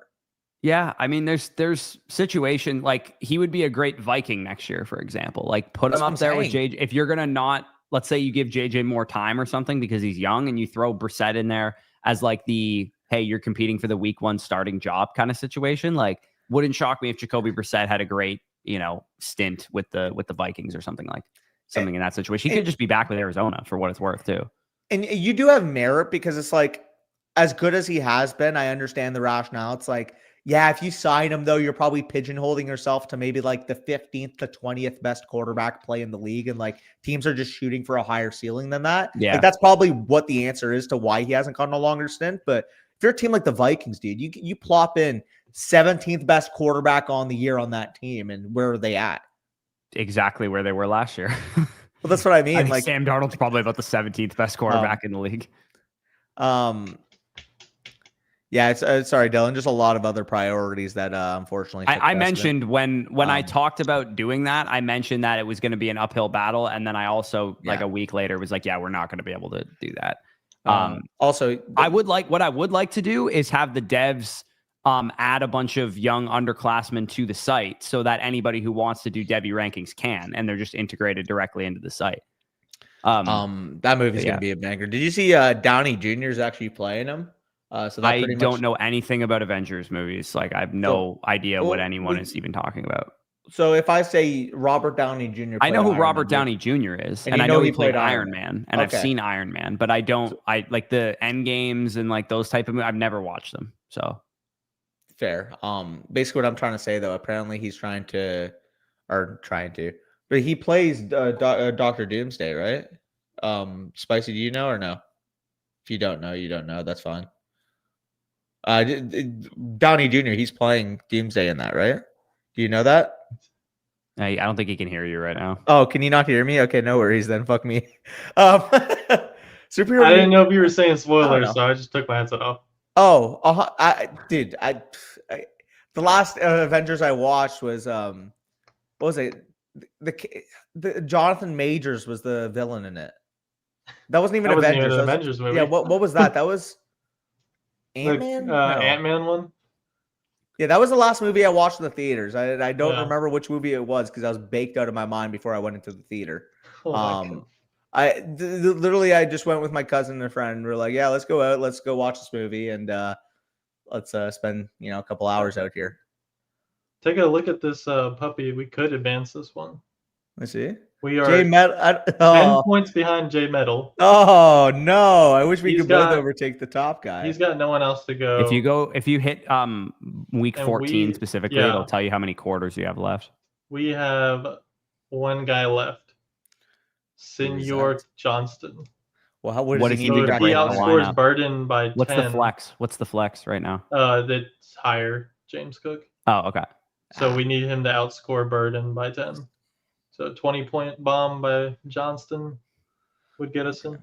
Yeah, I mean, there's situation like he would be a great Viking next year, for example. Like put him up there with JJ. If you're gonna not, let's say you give JJ more time or something because he's young, and you throw Brissett in there as like the hey, you're competing for the week 1 starting job kind of situation. Like, wouldn't shock me if Jacoby Brissett had a great stint with the Vikings or something in that situation. He could just be back with Arizona for what it's worth too. And you do have merit because it's like as good as he has been. I understand the rationale. It's like. Yeah, if you sign him, though, you're probably pigeonholing yourself to maybe like the 15th to 20th best quarterback play in the league. And like teams are just shooting for a higher ceiling than that. Yeah. Like, that's probably what the answer is to why he hasn't gotten a longer stint. But if you're a team like the Vikings, dude, you plop in 17th best quarterback on the year on that team. And where are they at? Exactly where they were last year. Well, that's what I mean. I think Sam Darnold's probably about the 17th best quarterback in the league. Yeah, it's sorry, Dylan. Just a lot of other priorities that unfortunately. I mentioned when I talked about doing that, I mentioned that it was going to be an uphill battle, and then I also like a week later was like, yeah, we're not going to be able to do that. Also, I would like to do is have the devs add a bunch of young underclassmen to the site so that anybody who wants to do Devy rankings can, and they're just integrated directly into the site. That movie's going to be a banger. Did you see Downey Jr. is actually playing him? So I don't know anything about Avengers movies. Like I have no idea what anyone is even talking about. So if I say Robert Downey Jr., I know who Robert Downey Jr. is, and I know he played Iron Man, and I've seen Iron Man, but I like the End Games and like those type of movies. I've never watched them. So fair. Basically what I'm trying to say though, apparently he's but he plays Dr. Doomsday, right? Spicy, do you know or no? If you don't know, you don't know. That's fine. Downey Jr., he's playing Doomsday in that, right? Do you know that? I don't think he can hear you right now. Oh, can you not hear me? Okay, no worries then. Fuck me. Superhero. I didn't know if you were saying spoilers, so I just took my headset off. Oh, the last Avengers I watched was what was it? The Jonathan Majors was the villain in it. That wasn't even Avengers. An Avengers movie. Yeah, what was that? That was Ant-Man? Ant-Man one? Yeah, that was the last movie I watched in the theaters. I don't remember which movie it was because I was baked out of my mind before I went into the theater. I just went with my cousin and a friend. We're like, yeah, let's go out. Let's go watch this movie. And let's spend, a couple hours out here. Take a look at this puppy. We could advance this one. Let's see. We are 10 points behind J Metal. Oh no! I wish we could both overtake the top guy. He's got no one else to go. If you hit week 14 specifically, it'll tell you how many quarters you have left. We have one guy left, Senior Johnston. Well, what does he do? He outscores Burden by 10. What's the flex? What's the flex right now? That's higher, James Cook. Oh, okay. So we need him to outscore Burden by 10. So 20-point bomb by Johnston would get us in.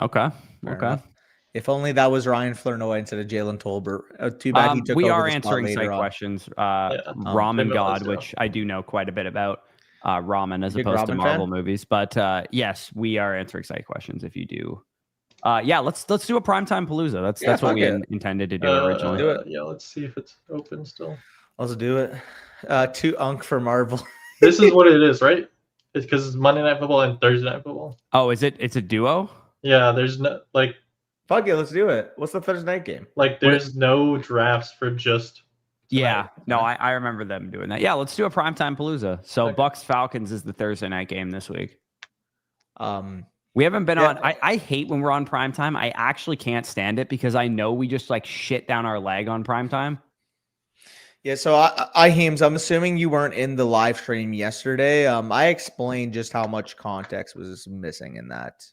Okay. Fair enough. If only that was Ryan Flournoy instead of Jalen Tolbert. Too bad he took we over are the answering site on. questions. Ramen God, which I do know quite a bit about. Ramen as opposed to Marvel movies. But yes, we are answering site questions if you do. Let's do a primetime Palooza. That's what we intended to do originally. Do it. Yeah, let's see if it's open still. Let's do it. 2 unk for Marvel. This is what it is, right? It's because it's Monday Night Football and Thursday Night Football. Oh, is it? It's a duo? Yeah, there's no Fuck it, let's do it. What's the Thursday night game? There's no drafts for just. Yeah, no, I remember them doing that. Yeah, let's do a primetime Palooza. So Bucks Falcons is the Thursday night game this week. We haven't been on. I hate when we're on primetime. I actually can't stand it because I know we just like shit down our leg on primetime. Yeah, so Heems, I'm assuming you weren't in the live stream yesterday. I explained just how much context was missing in that.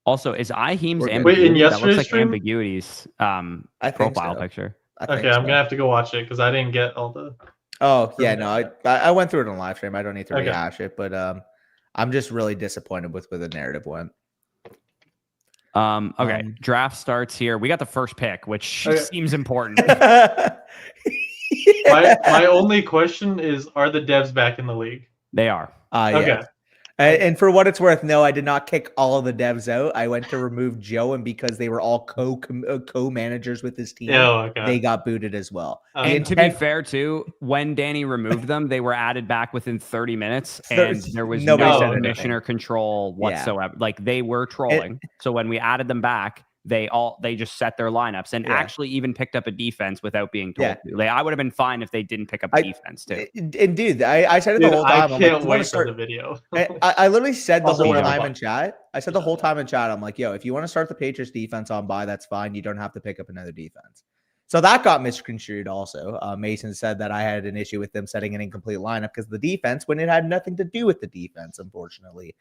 Also, is Heems Wait, Wait, in ambiguity? That looks yesterday's like stream? ambiguities. I think Profile so. picture. I think Okay, I'm so. gonna have to go watch it because I didn't get all the. Oh yeah, no, I went through it on live stream. I don't need to Okay. rehash it, but I'm just really disappointed with where the narrative went. Okay, draft starts here. We got the first pick, which seems important. My only question is, are the devs back in the league? They are. Okay. Yeah. And for what it's worth, no, I did not kick all of the devs out. I went to remove Joe, and because they were all co-managers with his team, they got booted as well. And to be fair, too, when Danny removed them, they were added back within 30 minutes, and there was no commissioner control whatsoever. Yeah. Like they were trolling. So when we added them back, they just set their lineups and actually even picked up a defense without being told to. Like, I would have been fine if they didn't pick up a defense too. And dude, I said it the whole time. I can't wait for the video. I literally said the whole time in chat. I said the whole time in chat, I'm like, yo, if you want to start the Patriots defense on bye, that's fine. You don't have to pick up another defense. So that got misconstrued also. Mason said that I had an issue with them setting an incomplete lineup because the defense, when it had nothing to do with the defense, unfortunately.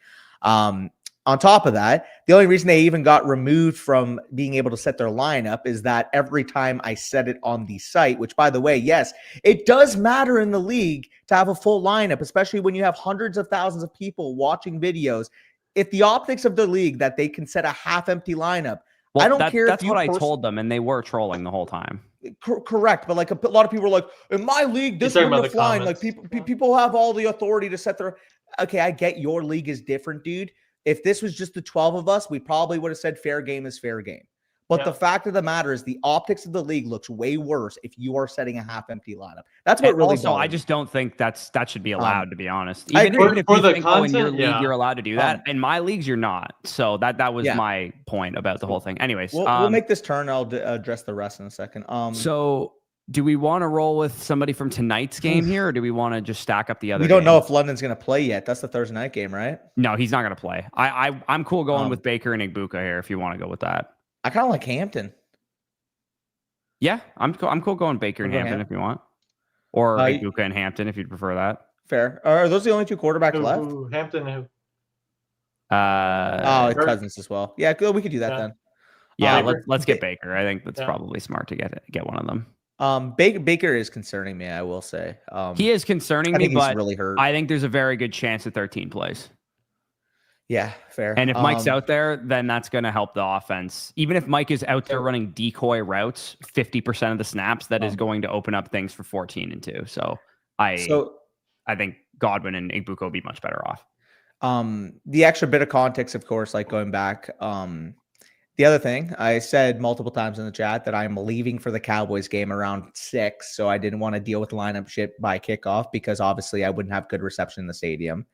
On top of that, the only reason they even got removed from being able to set their lineup is that every time I set it on the site, which by the way, yes, it does matter in the league to have a full lineup, especially when you have hundreds of thousands of people watching videos. If the optics of the league that they can set a half-empty lineup, I don't care. That's what I told them, and they were trolling the whole time. Correct, but like a lot of people are like, in my league, this wouldn't have flying. Like people have all the authority to set their. Okay, I get your league is different, dude. If this was just the 12 of us, we probably would have said fair game is fair game. But the fact of the matter is the optics of the league looks way worse if you are setting a half-empty lineup. That's what really also, I just don't think that should be allowed, to be honest. Even if you think, in your league, you're allowed to do that. In my leagues, you're not. So that was my point about the whole thing. Anyways. We'll make this turn. I'll address the rest in a second. So do we want to roll with somebody from tonight's game here, or do we want to just stack up the other? We don't know if London's going to play yet. That's the Thursday night game, right? No, he's not going to play. I'm cool going with Baker and Igbuka here if you want to go with that. I kind of like Hampton. Yeah, I'm cool going Baker and Hampton if you want, or Igbuka and Hampton if you'd prefer that. Fair. Are those the only two quarterbacks left? Hampton who? Cousins as well. Yeah, good. We could do that then. Yeah, let's get Baker. I think that's probably smart to get one of them. Baker is concerning me, I will say. He is concerning me, but he's really hurt. I think there's a very good chance that 13 plays. Yeah, fair. And if Mike's out there, then that's going to help the offense. Even if Mike is out there running decoy routes, 50% of the snaps, that is going to open up things for 14 and 2. So I think Godwin and Igbuka will be much better off. The extra bit of context, of course, like going back. The other thing, I said multiple times in the chat that I'm leaving for the Cowboys game around 6, so I didn't want to deal with lineup shit by kickoff because obviously I wouldn't have good reception in the stadium.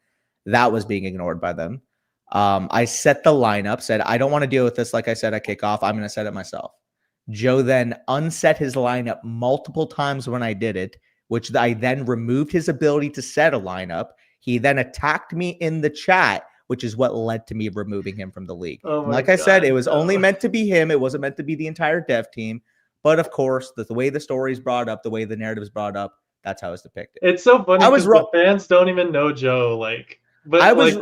That was being ignored by them. I set the lineup, said I don't want to deal with this like I said at kickoff. I'm going to set it myself. Joe then unset his lineup multiple times when I did it, which I then removed his ability to set a lineup. He then attacked me in the chat, which is what led to me removing him from the league. Like I said, it was only meant to be him. It wasn't meant to be the entire dev team. But of course, the way the story's brought up, the way the narrative's brought up, that's how it's depicted. It's so funny because the fans don't even know Joe. But I was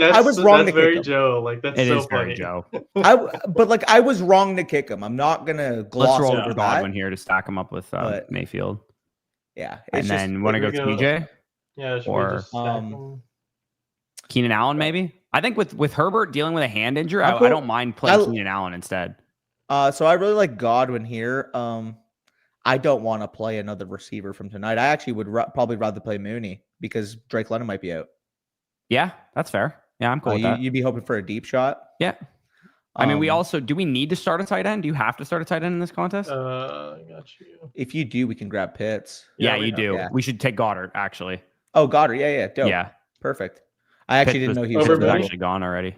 wrong. That's very Joe. That's it so is funny. Very Joe. But I was wrong to kick him. I'm not gonna gloss Let's roll over Godwin here to stack him up with Mayfield. Yeah, and then want to go TJ? Yeah, or Keenan Allen maybe. I think with Herbert dealing with a hand injury, I don't mind playing Keenan Allen instead. So I really like Godwin here. I don't want to play another receiver from tonight. I actually would probably rather play Mooney because Drake London might be out. Yeah, that's fair. Yeah, I'm cool with that. You'd be hoping for a deep shot? Yeah. I mean, do we need to start a tight end? Do you have to start a tight end in this contest? I got you. If you do, we can grab Pitts. Yeah, you do. Yeah. We should take Goddard, actually. Oh, Goddard. Yeah. Dope. Yeah. Perfect. I actually didn't know he was actually gone already.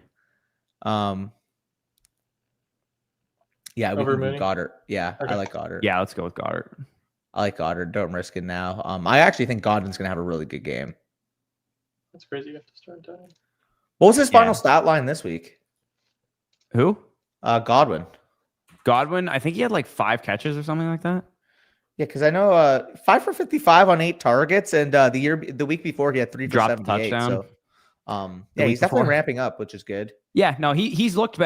Yeah, we can do Goddard. Yeah, okay. I like Goddard. Yeah, let's go with Goddard. I like Goddard. Don't risk it now. I actually think Godwin's going to have a really good game. That's crazy. You have to start time. What was his final stat line this week? Who? Godwin. Godwin. I think he had like 5 catches or something like that. Yeah, because I know 5 for 55 on 8 targets, and the week before he had 3 for Dropped 78. touchdown. So, yeah, he's definitely ramping up, which is good. Yeah, no, he's looked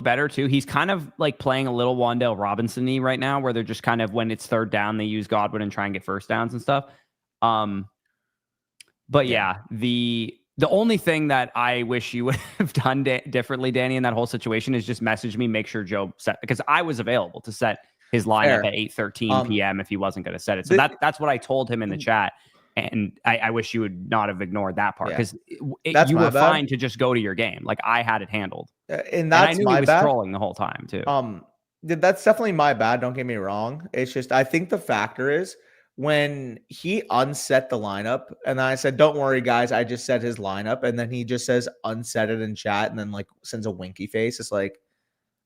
better too. He's kind of like playing a little Wan'Dale Robinson-y right now, where they're just kind of when it's third down, they use Godwin and try and get first downs and stuff. But yeah, the only thing that I wish you would have done differently, Danny, in that whole situation is just message me, make sure Joe set, because I was available to set his lineup at 8:13 p.m. if he wasn't going to set it. So that's what I told him in the chat. And I wish you would not have ignored that part, because you were fine to just go to your game. Like, I had it handled. And that's I knew my he was bad. trolling the whole time too. That's definitely my bad. Don't get me wrong. It's just, I think the factor is when he unset the lineup and I said, don't worry guys, I just set his lineup. And then he just says unset it in chat and then like sends a winky face. It's like,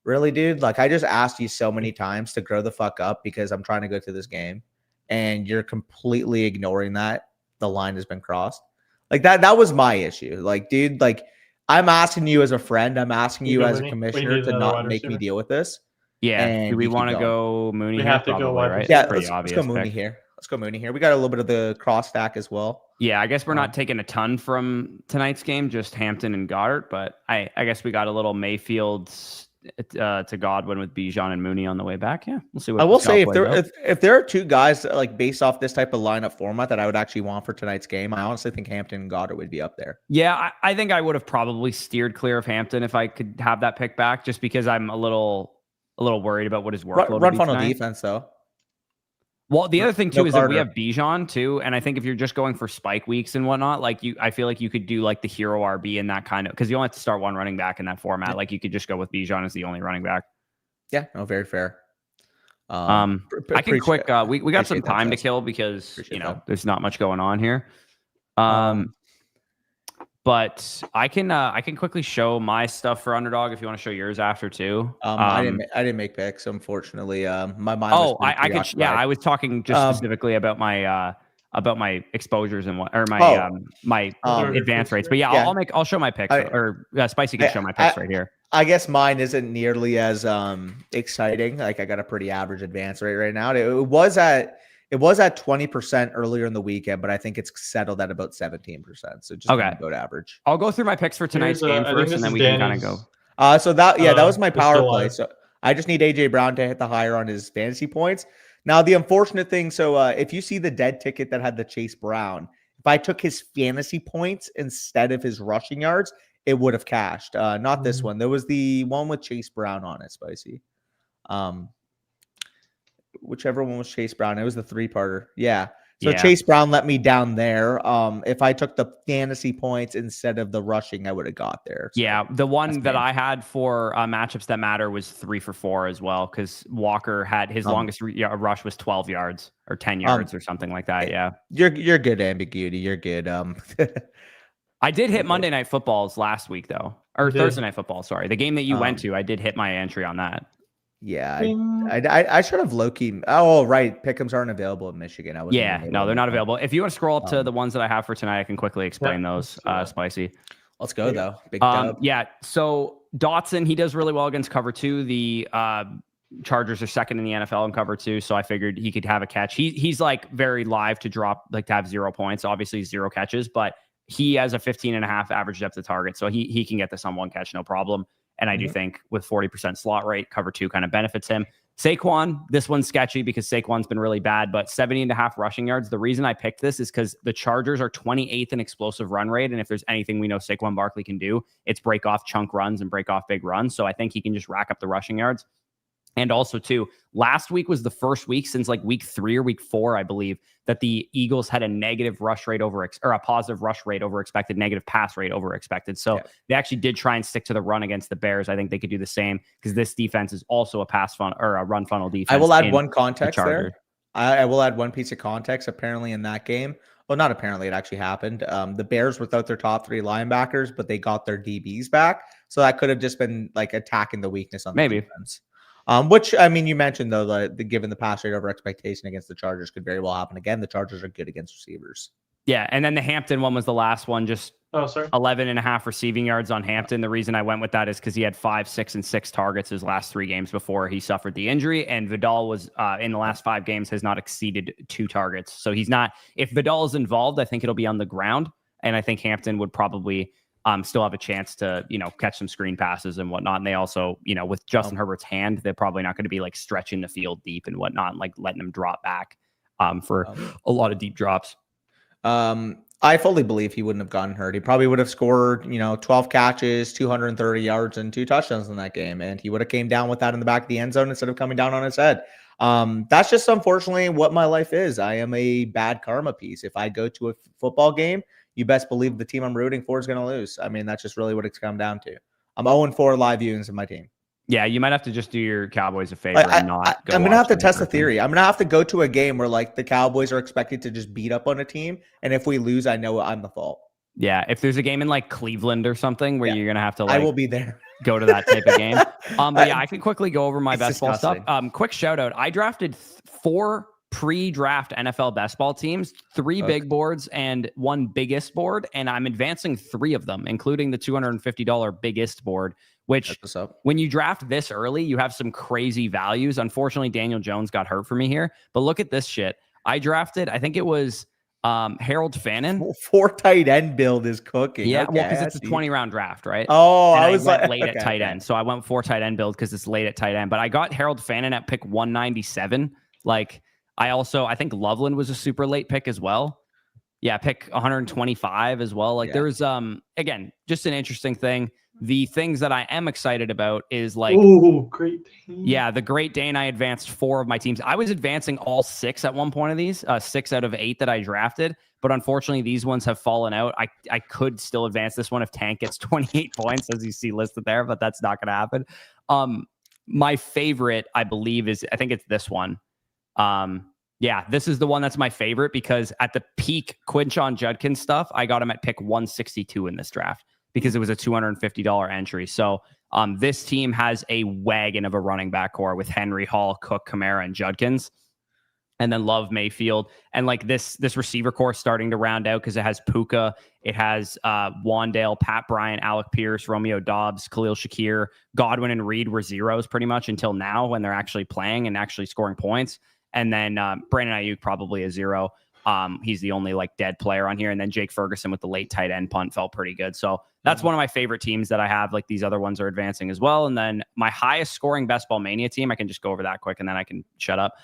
really, dude? Like, I just asked you so many times to grow the fuck up because I'm trying to go to this game. And you're completely ignoring that the line has been crossed. Like that was my issue. Like, dude, like, I'm asking you as a friend, I'm asking you as a commissioner to not make me deal with this. Yeah. And do we want to go Mooney? We here? have to go wide right? Yeah, let's go Mooney here. Let's go Mooney here. We got a little bit of the cross stack as well. Yeah, I guess we're not taking a ton from tonight's game, just Hampton and Goddard, but I guess we got a little Mayfield to Godwin with Bijan and Mooney on the way back. Yeah, we'll see what I will say. If there are 2 guys like based off this type of lineup format that I would actually want for tonight's game, I honestly think Hampton and Goddard would be up there. Yeah, I think I would have probably steered clear of Hampton if I could have that pick back, just because I'm a little worried about what his workload run funnel defense though. Well, the other thing too is that we have Bijan too, and I think if you're just going for spike weeks and whatnot, like I feel like you could do like the hero RB in that kind of, because you only have to start one running back in that format. Yeah. Like you could just go with Bijan as the only running back. Yeah, no, very fair. I can quick. We got some time to kill because there's not much going on here. But I can quickly show my stuff for Underdog if you want to show yours after too. I didn't make picks, unfortunately. My mind. Oh, I could. Yeah, I was talking just specifically about my exposures and my advance rates. But yeah, I'll show my picks. Spicy can show my picks right here. I guess mine isn't nearly as exciting. Like I got a pretty average advance rate right now. It was at 20% earlier in the weekend, but I think it's settled at about 17%. So just about average. I'll go through my picks for tonight's game first, and then we can kind of go. So that was my power play. So I just need AJ Brown to hit the higher on his fantasy points. Now the unfortunate thing, so if you see the dead ticket that had the Chase Brown, if I took his fantasy points instead of his rushing yards, it would have cashed. Not this one. There was the one with Chase Brown on it, Spicy. Whichever one was Chase Brown. It was the 3-parter. Yeah. So Chase Brown let me down there. If I took the fantasy points instead of the rushing, I would have got there. So yeah. The one that I had for matchups that matter was 3 for 4 as well, because Walker had his longest rush was 12 yards or 10 yards or something like that. Yeah. You're good, Ambiguity. You're good. I did hit Monday Night Footballs last week, though. Or Thursday Night Football, sorry. The game that you went to, I did hit my entry on that. Yeah, I should have low-key. Oh, right. Pick'ems aren't available in Michigan. No, they're not available. If you want to scroll up to the ones that I have for tonight, I can quickly explain those, Spicy. Let's go, though. Big dub. Yeah, so Dotson, he does really well against cover 2. The Chargers are second in the NFL in cover 2, so I figured he could have a catch. He's like very live to drop, like to have 0 points. Obviously, 0 catches, but he has a 15.5 average depth of target, so he can get this on 1 catch, no problem. And I do think with 40% slot rate, cover 2 kind of benefits him. Saquon, this one's sketchy because Saquon's been really bad, but 70.5 rushing yards. The reason I picked this is because the Chargers are 28th in explosive run rate. And if there's anything we know Saquon Barkley can do, it's break off chunk runs and break off big runs. So I think he can just rack up the rushing yards. And also, too, last week was the first week since like week 3 or week 4, I believe, that the Eagles had a negative rush rate or a positive rush rate over expected, negative pass rate over expected. So they actually did try and stick to the run against the Bears. I think they could do the same because this defense is also a pass funnel or a run funnel defense. I will add one context there. I will add one piece of context. Apparently in that game, well, not apparently, it actually happened. The Bears without their top 3 linebackers, but they got their DBs back. So that could have just been like attacking the weakness on the defense. Which, I mean, you mentioned, though, given the pass rate over expectation against the Chargers could very well happen again. The Chargers are good against receivers. Yeah, and then the Hampton one was the last one, just 11.5 receiving yards on Hampton. The reason I went with that is because he had 5, 6, and 6 targets his last 3 games before he suffered the injury. And Vidal was in the last 5 games has not exceeded 2 targets. So he's not, if Vidal is involved, I think it'll be on the ground. And I think Hampton would probably still have a chance to, catch some screen passes and whatnot. And they also, with Justin Herbert's hand, they're probably not going to be like stretching the field deep and whatnot, and like letting him drop back for a lot of deep drops. I fully believe he wouldn't have gotten hurt. He probably would have scored, 12 catches, 230 yards, and 2 touchdowns in that game. And he would have came down with that in the back of the end zone instead of coming down on his head. That's just unfortunately what my life is. I am a bad karma piece. If I go to a football game, you best believe the team I'm rooting for is going to lose. I mean, that's just really what it's come down to. I'm 0-4 live viewings of my team. Yeah, you might have to just do your Cowboys a favor and not go. I'm going to have to test the theory. I'm going to have to go to a game where like the Cowboys are expected to just beat up on a team. And if we lose, I know I'm the fault. Yeah, if there's a game in like Cleveland or something where you're going to have to I will be there. Go to that type of game. But yeah, I can quickly go over my best ball stuff. Quick shout out. I drafted 4 pre-draft NFL best ball teams, 3 big boards and 1 biggest board. And I'm advancing 3 of them, including the $250 biggest board, which when you draft this early, you have some crazy values. Unfortunately, Daniel Jones got hurt for me here, but look at this shit. I drafted, I think it was Harold Fannin. 4 tight end build is cooking. Yeah, well, because it's a 20-round draft, right? Oh, and I was like late at tight end. So I went 4 tight end build because it's late at tight end. But I got Harold Fannin at pick 197. Like, I think Loveland was a super late pick as well. Yeah, pick 125 as well. Like, there's again, just an interesting thing. The things that I am excited about is like, Great Dane. Yeah, the Great Dane. I advanced 4 of my teams. I was advancing all 6 at one point of these, 6 out of 8 that I drafted. But unfortunately, these ones have fallen out. I could still advance this one if Tank gets 28 points, as you see listed there, but that's not going to happen. My favorite, I believe, I think it's this one. Yeah, this is the one that's my favorite because at the peak Quinshon Judkins stuff, I got him at pick 162 in this draft because it was a $250 entry. So this team has a wagon of a running back core with Henry, Hall, Cook, Kamara, and Judkins. And then Love, Mayfield. And like this receiver core starting to round out because it has Puka, it has Wandale, Pat Bryant, Alec Pierce, Romeo Dobbs, Khalil Shakir, Godwin, and Reed were zeros pretty much until now when they're actually playing and actually scoring points. And then Brandon Ayuk probably a 0. He's the only like dead player on here. And then Jake Ferguson with the late tight end punt felt pretty good. So that's one of my favorite teams that I have. Like these other ones are advancing as well. And then my highest scoring Best Ball Mania team, I can just go over that quick and then I can shut up,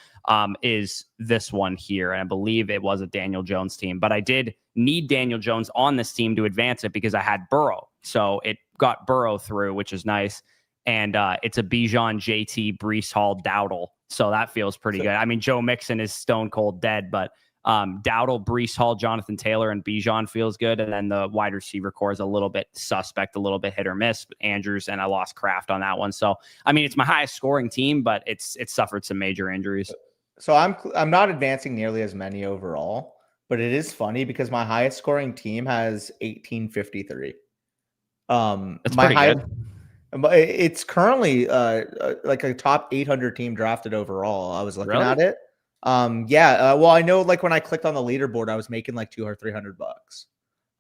is this one here. And I believe it was a Daniel Jones team, but I did need Daniel Jones on this team to advance it because I had Burrow. So it got Burrow through, which is nice. And it's a Bijan, JT, Breece Hall, Dowdle. So that feels pretty good. I mean, Joe Mixon is stone cold dead, but Dowdle, Breece Hall, Jonathan Taylor, and Bijan feels good. And then the wide receiver core is a little bit suspect, a little bit hit or miss. Andrews, and I lost Kraft on that one. So, I mean, it's my highest scoring team, but it's suffered some major injuries. So I'm not advancing nearly as many overall, but it is funny because my highest scoring team has 1853. That's pretty good. It's currently like a top 800 team drafted overall. I was looking at it. Well, I know like when I clicked on the leaderboard, I was making like $200 or $300.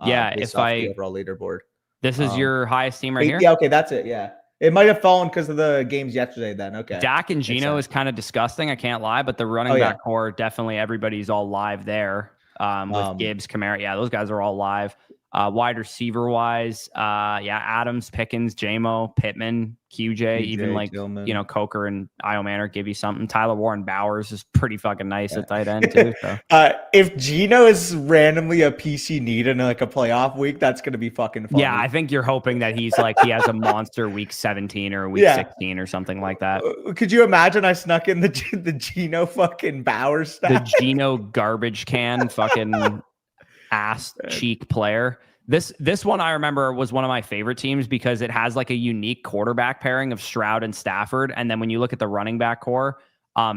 Yeah, if the overall leaderboard. This is your highest team right here? Yeah, okay, that's it. Yeah. It might have fallen because of the games yesterday then. Okay. Dak and Geno is kind of disgusting, I can't lie, but the running back core, definitely everybody's all live there. With Gibbs, Kamara. Yeah, those guys are all live. Wide receiver wise, Adams, Pickens, J-Mo, Pittman, QJ, even like Tillman. Coker and Io Manor give you something. Tyler Warren Bowers is pretty fucking nice at tight end too. So. If Geno is randomly a PC need in like a playoff week, that's gonna be fucking funny. Yeah, I think you're hoping that he's like he has a monster week 17 or week 16 or something like that. Could you imagine I snuck in the Geno fucking Bowers stack? The Geno garbage can fucking ass cheek player. This one I remember was one of my favorite teams because it has like a unique quarterback pairing of Stroud and Stafford. And then when you look at the running back core,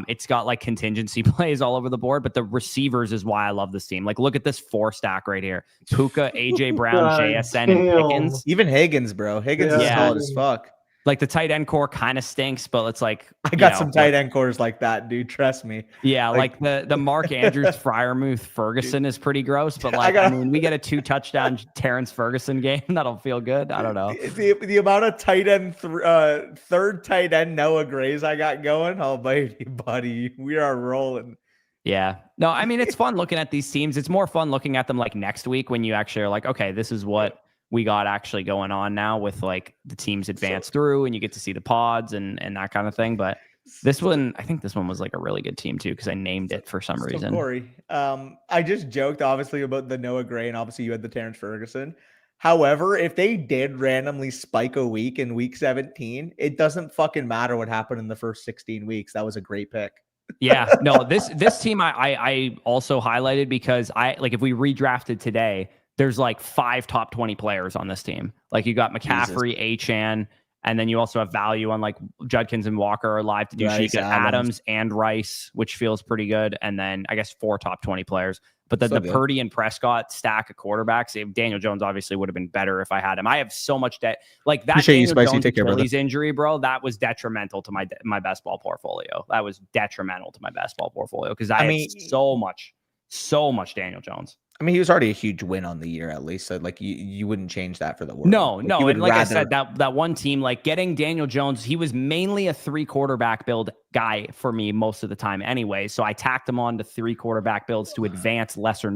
it's got like contingency plays all over the board, but the receivers is why I love this team. Like, look at this 4 stack right here. Puka, AJ Brown, JSN, and Pickens. Even Higgins, bro. Higgins is solid as fuck. Like the tight end core kind of stinks, but it's like I got some tight end cores like that, dude. Trust me. Yeah, like the Mark Andrews Freiermuth Ferguson is pretty gross, but like I mean, we get a 2-touchdown Terrence Ferguson game that'll feel good. I don't know. The amount of tight end third tight end Noah Grays I got going. Oh baby, buddy, we are rolling. Yeah. No, I mean, it's fun looking at these teams. It's more fun looking at them like next week when you actually are like, okay, this is what we got actually going on now with like the teams advance through and you get to see the pods and that kind of thing. But this one, I think this one was like a really good team too, because I named it for some reason. Corey, I just joked obviously about the Noah Gray, and obviously you had the Terrence Ferguson. However, if they did randomly spike a week in week 17, it doesn't fucking matter what happened in the first 16 weeks. That was a great pick. Yeah, no, this team I also highlighted because if we redrafted today, there's like 5 top 20 players on this team. Like you got McCaffrey, Achane, and then you also have value on like Judkins and Walker are live to do shit. You got Adams and Rice, which feels pretty good. And then I guess 4 top 20 players. But the Purdy and Prescott stack of quarterbacks, Daniel Jones obviously would have been better if I had him. I have so much debt. Like that Daniel Jones Achilles injury, bro, that was detrimental to my best ball portfolio. That was detrimental to my best ball portfolio because I had so much Daniel Jones. I mean, he was already a huge win on the year, at least. So, like, you wouldn't change that for the world. No. And like I said, that one team, like getting Daniel Jones, he was mainly a 3 quarterback build guy for me most of the time anyway. So I tacked him on to 3 quarterback builds to advance lesser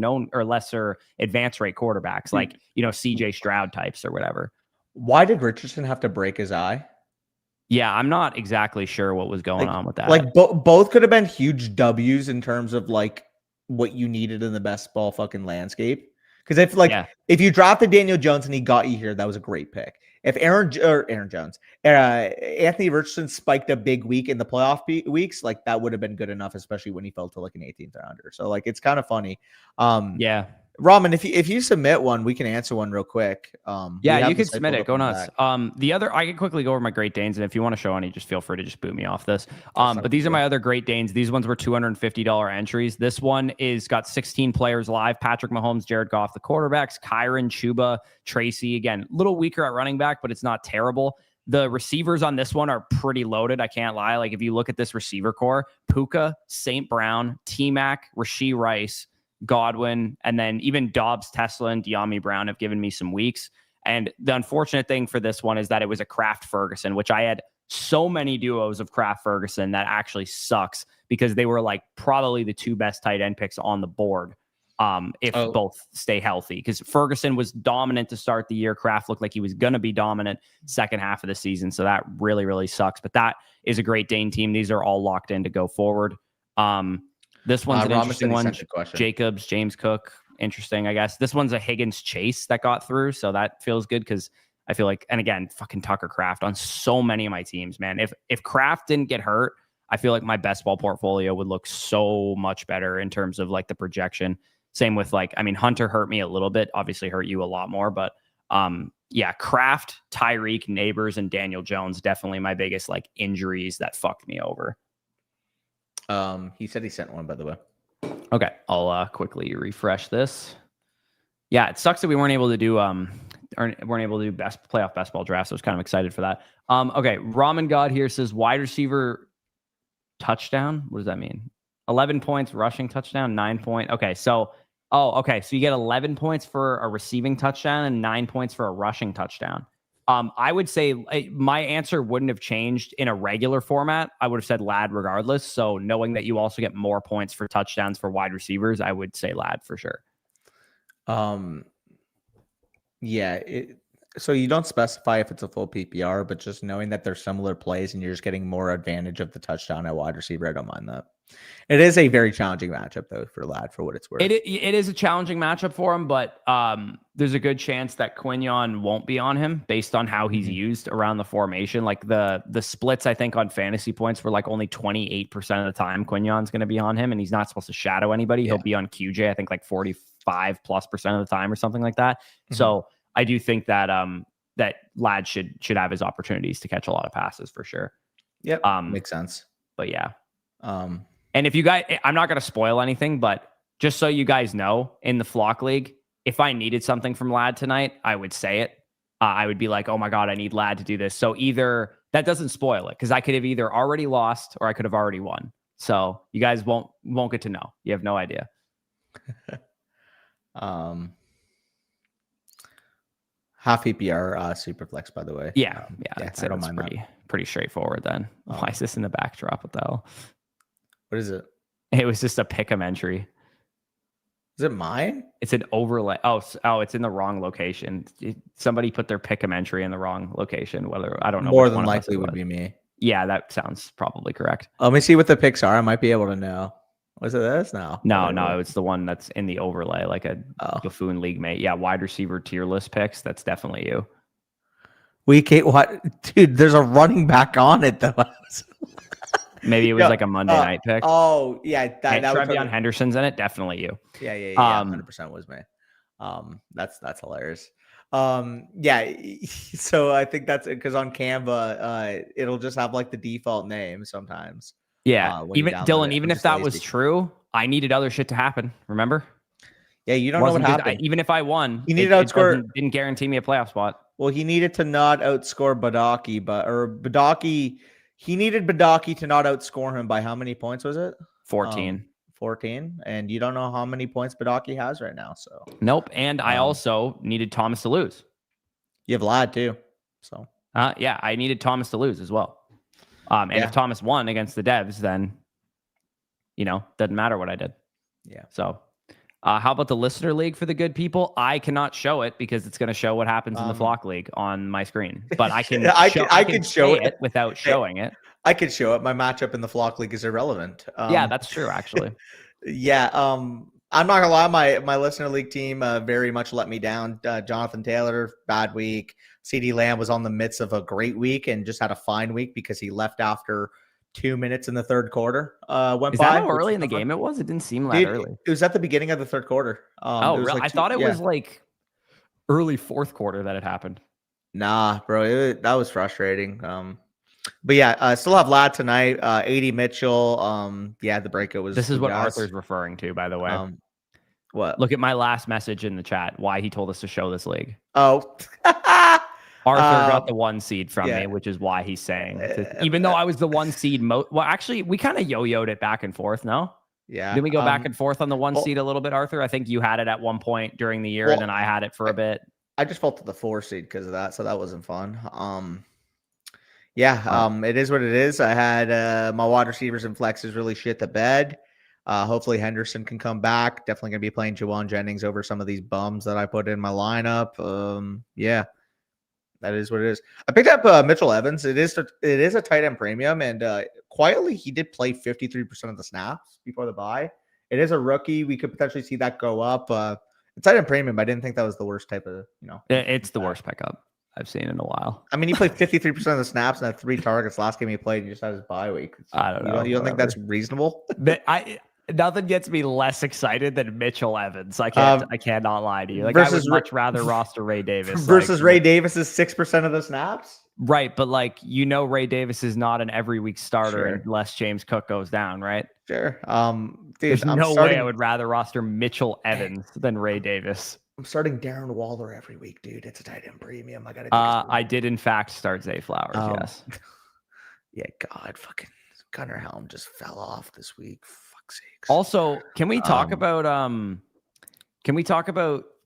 advance rate quarterbacks, like, CJ Stroud types or whatever. Why did Richardson have to break his eye? Yeah, I'm not exactly sure what was going on with that. Like, both could have been huge W's in terms of, like, what you needed in the best ball fucking landscape. Because if you drafted Daniel Jones and he got you here, that was a great pick. If Anthony Richardson spiked a big week in the playoff weeks, like that would have been good enough, especially when he fell to like an 18th rounder. So like it's kind of funny. Yeah. Ramen, if you submit one, we can answer one real quick. Yeah, you can submit it. Go nuts. I can quickly go over my Great Danes, and if you want to show any, just feel free to just boot me off this. But these are my other Great Danes. These ones were $250 entries. This one is got 16 players live: Patrick Mahomes, Jared Goff, the quarterbacks, Kyron, Chuba, Tracy. Again, a little weaker at running back, but it's not terrible. The receivers on this one are pretty loaded. I can't lie. Like if you look at this receiver core, Puka, St. Brown, T-Mac, Rashee Rice, Godwin, and then even Dobbs, Tesla, and De'Ami Brown have given me some weeks. And the unfortunate thing for this one is that it was a Kraft Ferguson, which I had so many duos of Kraft Ferguson that actually sucks because they were like probably the 2 best tight end picks on the board both stay healthy. Because Ferguson was dominant to start the year. Kraft looked like he was going to be dominant second half of the season. So that really, really sucks. But that is a Great Dane team. These are all locked in to go forward. This one's an interesting one. Jacobs, James Cook, interesting, I guess. This one's a Higgins Chase that got through, so that feels good because I feel like, and again, fucking Tucker Kraft on so many of my teams, man. If Kraft didn't get hurt, I feel like my best ball portfolio would look so much better in terms of like the projection. Same with Hunter hurt me a little bit, obviously hurt you a lot more, but Kraft, Tyreek, Neighbors, and Daniel Jones definitely my biggest like injuries that fucked me over. He said he sent one, by the way. Okay, I'll quickly refresh this. Yeah, it sucks that we weren't able to do playoff best ball drafts. I was kind of excited for that. Okay, Ramen God here says wide receiver touchdown. What does that mean? 11 points rushing touchdown, 9 point. Okay, so you get 11 points for a receiving touchdown and 9 points for a rushing touchdown. I would say my answer wouldn't have changed in a regular format. I would have said Lad regardless. So knowing that you also get more points for touchdowns for wide receivers, I would say Lad for sure. So you don't specify if it's a full PPR, but just knowing that they're similar plays and you're just getting more advantage of the touchdown at wide receiver, I don't mind that. It is a very challenging matchup, though, for Lad, for what it's worth. It is a challenging matchup for him, but there's a good chance that Quignon won't be on him based on how he's used around the formation. Like the splits, I think, on fantasy points were like only 28% of the time Quignon's going to be on him, and he's not supposed to shadow anybody. Yeah. He'll be on QJ, I think, like 45+% of the time or something like that. Mm-hmm. So I do think that that Lad should have his opportunities to catch a lot of passes for sure. Yep, makes sense. But yeah. And if you guys, I'm not going to spoil anything, but just so you guys know, in the Flock League, if I needed something from Lad tonight, I would say it. I would be like, oh my God, I need Lad to do this. So either that doesn't spoil it because I could have either already lost or I could have already won. So you guys won't get to know. You have no idea. Half EPR Superflex, by the way. Yeah, I don't mind pretty straightforward then. Why is this in the backdrop? What the hell? What is it? It was just a pick'em entry. Is it mine? It's an overlay. Oh, it's in the wrong location. Somebody put their pick'em entry in the wrong location. Whether I don't know. More than likely would be me. Yeah, that sounds probably correct. Let me see what the picks are. I might be able to know. Was it this? No, it's the one that's in the overlay, like a buffoon league mate. Yeah, wide receiver tier list picks. That's definitely you. We can't. What, dude? There's a running back on it though. Maybe it was like a Monday night pick. Oh yeah, that Trevion Henderson's in it. Definitely you. Yeah. 100% was me. That's hilarious. Yeah. So I think that's because on Canva, it'll just have like the default name sometimes. Yeah. Even Dylan, even if that was true, I needed other shit to happen. Remember? Yeah, you don't know what happened. Even if I won, he needed to outscore. Didn't guarantee me a playoff spot. Well, he needed to not outscore Badaki, he needed Badaki to not outscore him by how many points was it? 14. 14. And you don't know how many points Badaki has right now. So nope. And I also needed Thomas to lose. You have Lad too. So yeah, I needed Thomas to lose as well. And if Thomas won against the Devs, then doesn't matter what I did. Yeah. So how about the listener league for the good people? I cannot show it because it's going to show what happens in the flock league on my screen. But I can I can show it without showing it. I could show it. My matchup in the flock league is irrelevant. Yeah, that's true, actually. Yeah. I'm not gonna lie, my listener league team very much let me down. Jonathan Taylor, bad week. CD Lamb was on the midst of a great week and just had a fine week because he left after 2 minutes in the third quarter. Is that how early in the game it was? It didn't seem that early. It was at the beginning of the third quarter. Really? I thought it was like early fourth quarter that it happened. Nah, bro, that was frustrating. But yeah, I still have Lad tonight. 80 Mitchell. Yeah, the breakout was. This is what Arthur's referring to, by the way. What? Look at my last message in the chat. Why he told us to show this league. Oh. Arthur got the 1 seed from me, which is why he's saying, even though I was the 1 seed. Well, actually, we kind of yo-yoed it back and forth. No. Yeah. Did we go back and forth on the 1 seed a little bit, Arthur? I think you had it at one point during the year, and then I had it for a bit. I just fell to the 4 seed because of that, so that wasn't fun. It is what it is. I had my wide receivers and flexes really shit the bed. Hopefully Henderson can come back. Definitely gonna be playing Juwan Jennings over some of these bums that I put in my lineup. Yeah, that is what it is. I picked up Mitchell Evans. It is a tight end premium, and quietly he did play 53% of the snaps before the bye. It is a rookie. We could potentially see that go up. Tight end premium. I didn't think that was the worst type of It's the worst pickup I've seen in a while. I mean, he played 53% of the snaps and had 3 targets last game he played. He just had his bye week. I don't know. You don't think that's reasonable? Nothing gets me less excited than Mitchell Evans. I cannot lie to you. Like, I would much rather roster Ray Davis versus Ray Davis is 6% of the snaps. Right, but Ray Davis is not an every week starter unless James Cook goes down, right? Sure. Dude, there's no way I would rather roster Mitchell Evans than Ray Davis. I'm starting Darren Waller every week, dude. It's a tight end premium. I did in fact start Zay Flowers. Yes. Yeah. God, fucking Gunnar Helm just fell off this week. Fuck's sakes. Also, can we talk about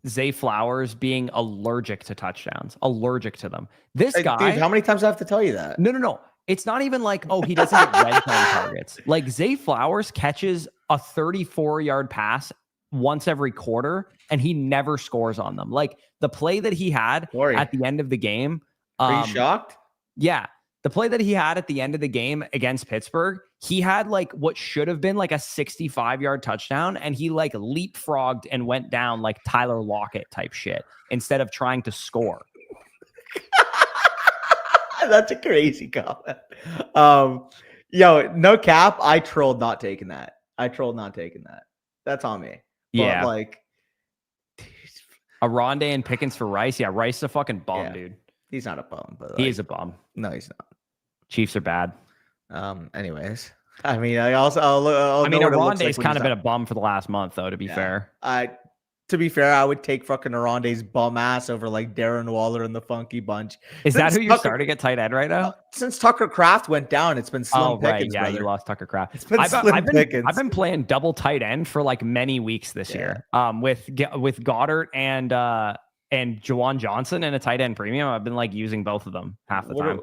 Zay Flowers being allergic to touchdowns? Allergic to them. This guy. Dude, how many times do I have to tell you that? No. It's not even like, he doesn't get red zone targets. Like, Zay Flowers catches a 34-yard pass once every quarter, and he never scores on them. Like, the play that he had at the end of the game. Are you shocked? Yeah. The play that he had at the end of the game against Pittsburgh, he had like what should have been like a 65-yard touchdown, and he like leapfrogged and went down like Tyler Lockett type shit instead of trying to score. That's a crazy comment. No cap. I trolled not taking that. That's on me. Yeah. But a Rondé and Pickens for Rice. Yeah, Rice is a fucking bum, dude. He's not a bum, but he is a bum. No, he's not. Chiefs are bad. Anyways, I mean, Rondé's kind of been a bum for the last month, though. To be fair, To be fair, I would take fucking Arande's bum ass over like Darren Waller and the Funky Bunch. Is that who you're starting at tight end right now? Since Tucker Kraft went down, it's been slim pickings. Right. Yeah, brother. You lost Tucker Kraft. It's been slim pickings. I've been playing double tight end for like many weeks this year. With Goddard and Juwan Johnson and a tight end premium. I've been like using both of them half the time.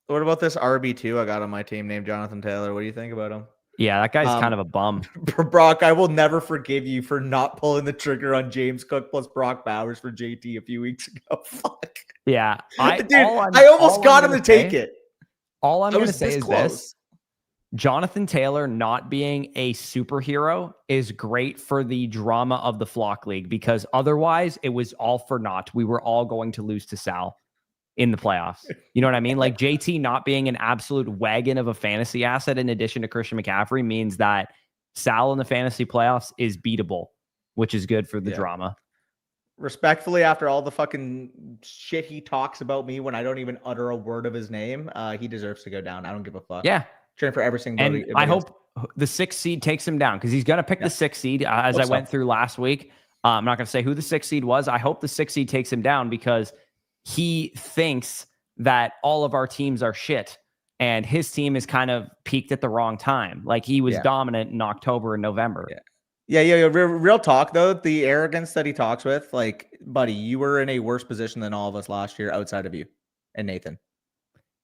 What about this RB2 I got on my team named Jonathan Taylor? What do you think about him? Yeah, that guy's kind of a bum. Brock, I will never forgive you for not pulling the trigger on James Cook plus Brock Bowers for JT a few weeks ago. Fuck. Yeah. I almost got him to take it. All I'm going to say is this. Jonathan Taylor not being a superhero is great for the drama of the Flock League because otherwise it was all for naught. We were all going to lose to Sal in the playoffs. You know what I mean? Like JT not being an absolute wagon of a fantasy asset in addition to Christian McCaffrey means that Sal in the fantasy playoffs is beatable, which is good for the drama. Respectfully, after all the fucking shit he talks about me when I don't even utter a word of his name, he deserves to go down. I don't give a fuck. Yeah. Train for every single. And I hope the 6th seed takes him down because he's going to pick the 6th seed as I went through last week. I'm not going to say who the 6th seed was. I hope the 6th seed takes him down because he thinks that all of our teams are shit and his team is kind of peaked at the wrong time. Like he was dominant in October and November. Yeah. Real talk though, the arrogance that he talks with, like, buddy, you were in a worse position than all of us last year outside of you and Nathan.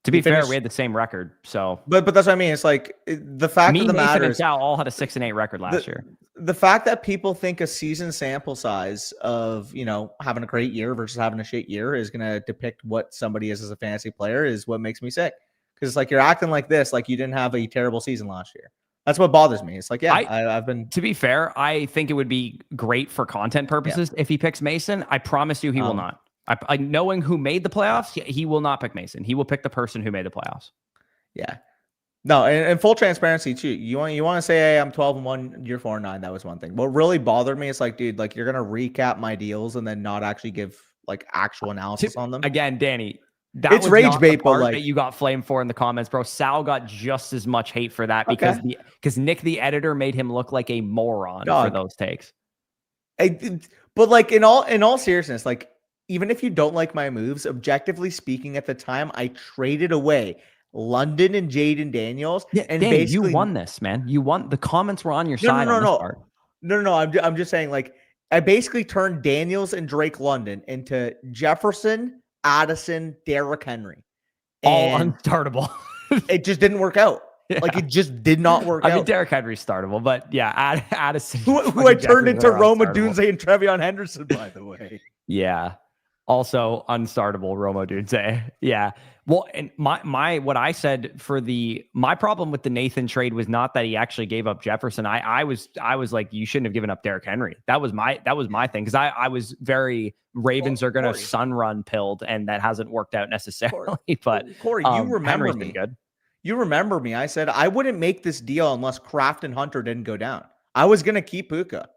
To be fair, we had the same record. So, but that's what I mean. It's like the fact of the matter is, Sal all had a 6-8 record last year. The fact that people think a season sample size of, having a great year versus having a shit year is going to depict what somebody is as a fantasy player is what makes me sick. Because it's like you're acting like this, like you didn't have a terrible season last year. That's what bothers me. It's like, I've been. To be fair, I think it would be great for content purposes if he picks Mason. I promise you, he will not. I knowing who made the playoffs, he will not pick Mason. He will pick the person who made the playoffs. Yeah. No, and full transparency too. You want to say, hey, I'm 12-1, you're 4-9. That was one thing. What really bothered me is like, dude, like you're gonna recap my deals and then not actually give like actual analysis on them. Again, Danny, it's rage bait, but like that you got flamed for in the comments, bro. Sal got just as much hate for that because Nick the editor made him look like a moron for those takes. But like in all seriousness, like. Even if you don't like my moves, objectively speaking, at the time, I traded away London and Jaden Daniels. Yeah, and Danny, basically, you won this, man. You won. The comments were on your side. No. I'm just saying, like, I basically turned Daniels and Drake London into Jefferson, Addison, Derrick Henry. All unstartable. It just didn't work out. Yeah. Like, it just did not work out. I mean, Derrick Henry's startable, but yeah, Addison. Who I turned into Roma Dunze and Trevion Henderson, by the way. Yeah. Also unstartable Romo Dunze. Yeah. Well, and my what I said for my problem with the Nathan trade was not that he actually gave up Jefferson. I was like, you shouldn't have given up Derrick Henry. That was my thing. Cause I was very Ravens are going to sun run pilled and that hasn't worked out necessarily, but Corey, you remember me. Good. You remember me. I said, I wouldn't make this deal unless Kraft and Hunter didn't go down. I was going to keep Puka.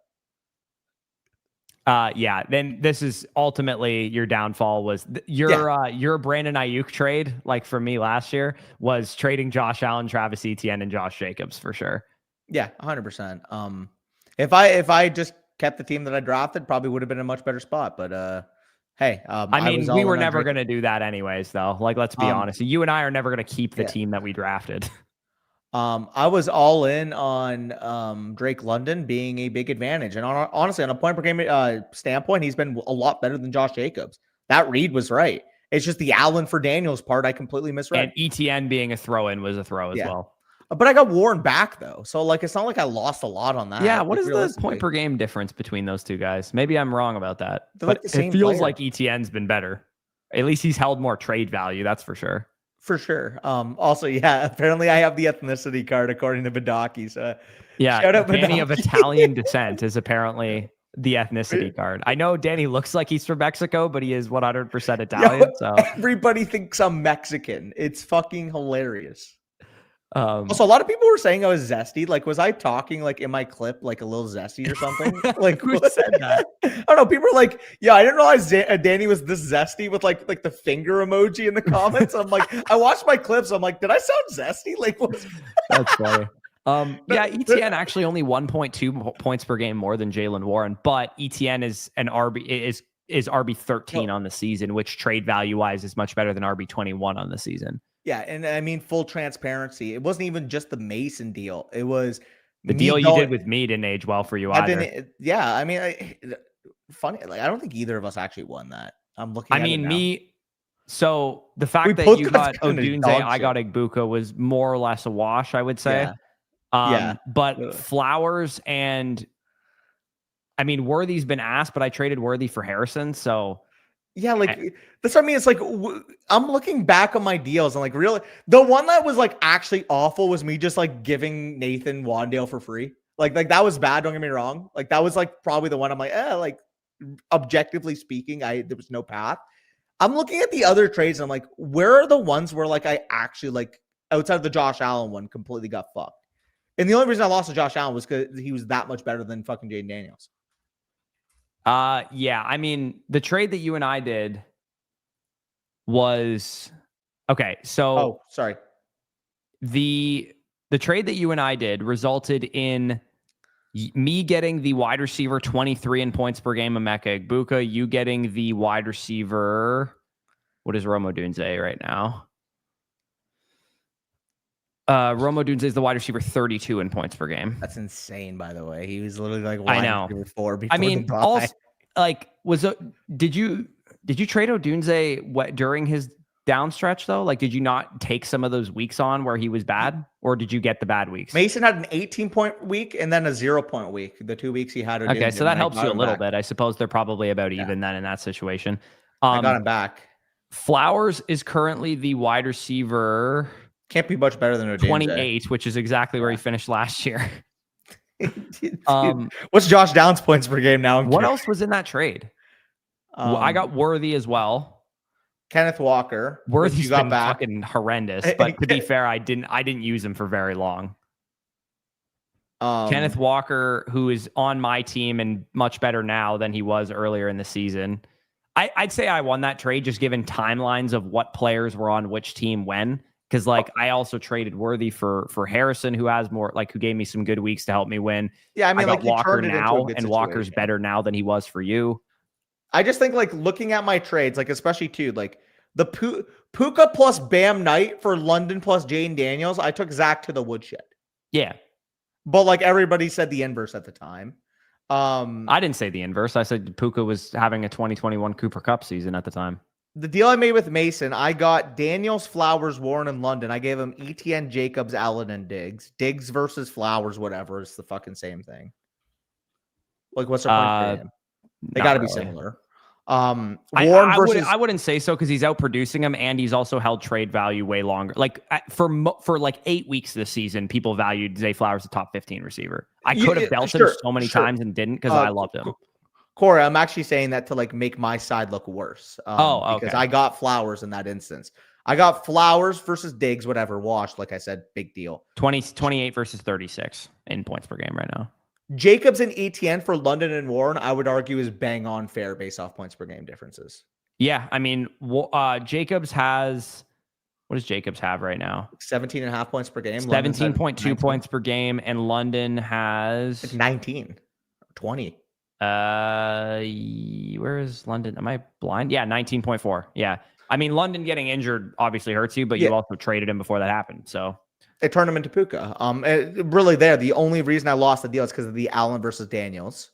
Yeah, then this is ultimately your downfall was your Brandon Ayuk trade, like for me last year, was trading Josh Allen, Travis Etienne, and Josh Jacobs for sure. Yeah, 100%. If I just kept the team that I drafted, probably would have been in a much better spot. But hey, I mean, we were never going to do that anyways, though. Like, let's be honest. You and I are never going to keep the team that we drafted. I was all in on Drake London being a big advantage. And honestly, on a point per game standpoint, he's been a lot better than Josh Jacobs. That read was right. It's just the Allen for Daniels part I completely misread. And ETN being a throw-in was a throw as well. But I got Warren back, though. So, like, it's not like I lost a lot on that. Yeah, what is the point per game difference between those two guys? Maybe I'm wrong about that. But it feels like ETN's been better. At least he's held more trade value, that's for sure. For sure. Also, apparently I have the ethnicity card according to Badaki. So shout out Danny of Italian descent is apparently the ethnicity card. I know Danny looks like he's from Mexico, but he is 100% Italian. So everybody thinks I'm Mexican. It's fucking hilarious. Also, a lot of people were saying I was zesty. Like, was I talking like in my clip like a little zesty or something? Like, who said that? I don't know. People were like, "Yeah, I didn't realize Danny was this zesty with like the finger emoji in the comments." I'm like, I watched my clips. I'm like, did I sound zesty? Like, that's funny. Yeah, ETN actually only 1.2 points per game more than Jalen Warren, but ETN is an is RB 13 on the season, which trade value wise is much better than RB 21 on the season. Yeah, and I mean full transparency. It wasn't even just the Mason deal. It was the deal you did with me didn't age well for you either. Yeah, I mean, funny. Like I don't think either of us actually won that. I'm looking. I mean, me. So the fact that both you got Odunze, I got Igbuka was more or less a wash, I would say. Yeah. But Flowers and I mean, Worthy's been asked, but I traded Worthy for Harrison. So yeah, like that's what I mean. It's like I'm looking back on my deals and like really the one that was like actually awful was me just like giving Nathan Wandale for free. Like that was bad. Don't get me wrong. Like that was like probably the one I'm like, like objectively speaking, there was no path. I'm looking at the other trades and I'm like, where are the ones where like I actually like outside of the Josh Allen one completely got fucked. And the only reason I lost to Josh Allen was because he was that much better than fucking Jaden Daniels. Yeah, I mean, the trade that you and I did was okay. So, sorry. The trade that you and I did resulted in me getting the wide receiver 23 in points per game, Emeka Egbuka, you getting the wide receiver. What is Rome Odunze right now? Rome Odunze is the wide receiver 32 in points per game. That's insane, by the way. He was literally like I know. 4 before I mean, also, like, did you trade Odunze during his down stretch though? Like, did you not take some of those weeks on where he was bad, or did you get the bad weeks? Mason had an 18-point week and then a 0-point week. The 2 weeks he had. Odunze, okay, so that helps you a little bit. I suppose they're probably about even then in that situation. I got him back. Flowers is currently the wide receiver. Can't be much better than Odunze. 28, which is exactly where he finished last year. What's Josh Downs' points per game now? What else was in that trade? I got Worthy as well. Kenneth Walker. Worthy's been fucking horrendous, but to be fair, I didn't use him for very long. Kenneth Walker, who is on my team and much better now than he was earlier in the season. I'd say I won that trade just given timelines of what players were on which team when. Because like I also traded Worthy for Harrison, who has more who gave me some good weeks to help me win. Yeah, I mean, I got Walker now, and Walker's better now than he was for you. I just think like looking at my trades, like especially too, like the Puka plus Bam Knight for London plus Jane Daniels. I took Zach to the woodshed. Yeah, but like everybody said the inverse at the time. I didn't say the inverse. I said Puka was having a 2021 Cooper Cup season at the time. The deal I made with Mason, I got Daniels, Flowers, Warren, and London. I gave him ETN, Jacobs, Allen, and Diggs. Diggs versus Flowers, whatever. It's the fucking same thing. Like, what's the point for him? They got to be similar. Warren versus... I wouldn't say so because he's outproducing him, and he's also held trade value way longer. Like for like 8 weeks this season, people valued Zay Flowers a top 15 receiver. I could have dealt him so many times and didn't because I loved him. Corey, I'm actually saying that to like make my side look worse. Okay. Because I got Flowers in that instance. I got Flowers versus Diggs, whatever, washed. Like I said, big deal. 28 versus 36 in points per game right now. Jacobs and ETN for London and Warren, I would argue is bang on fair based off points per game differences. Yeah, I mean, Jacobs has, what does Jacobs have right now? 17.5 points per game. 17.2 points per game, and London has like 19, 20. Where is London? Am I blind? Yeah, 19.4. Yeah. I mean, London getting injured obviously hurts you, but you also traded him before that happened. So it turned him into Puka. Really the only reason I lost the deal is because of the Allen versus Daniels.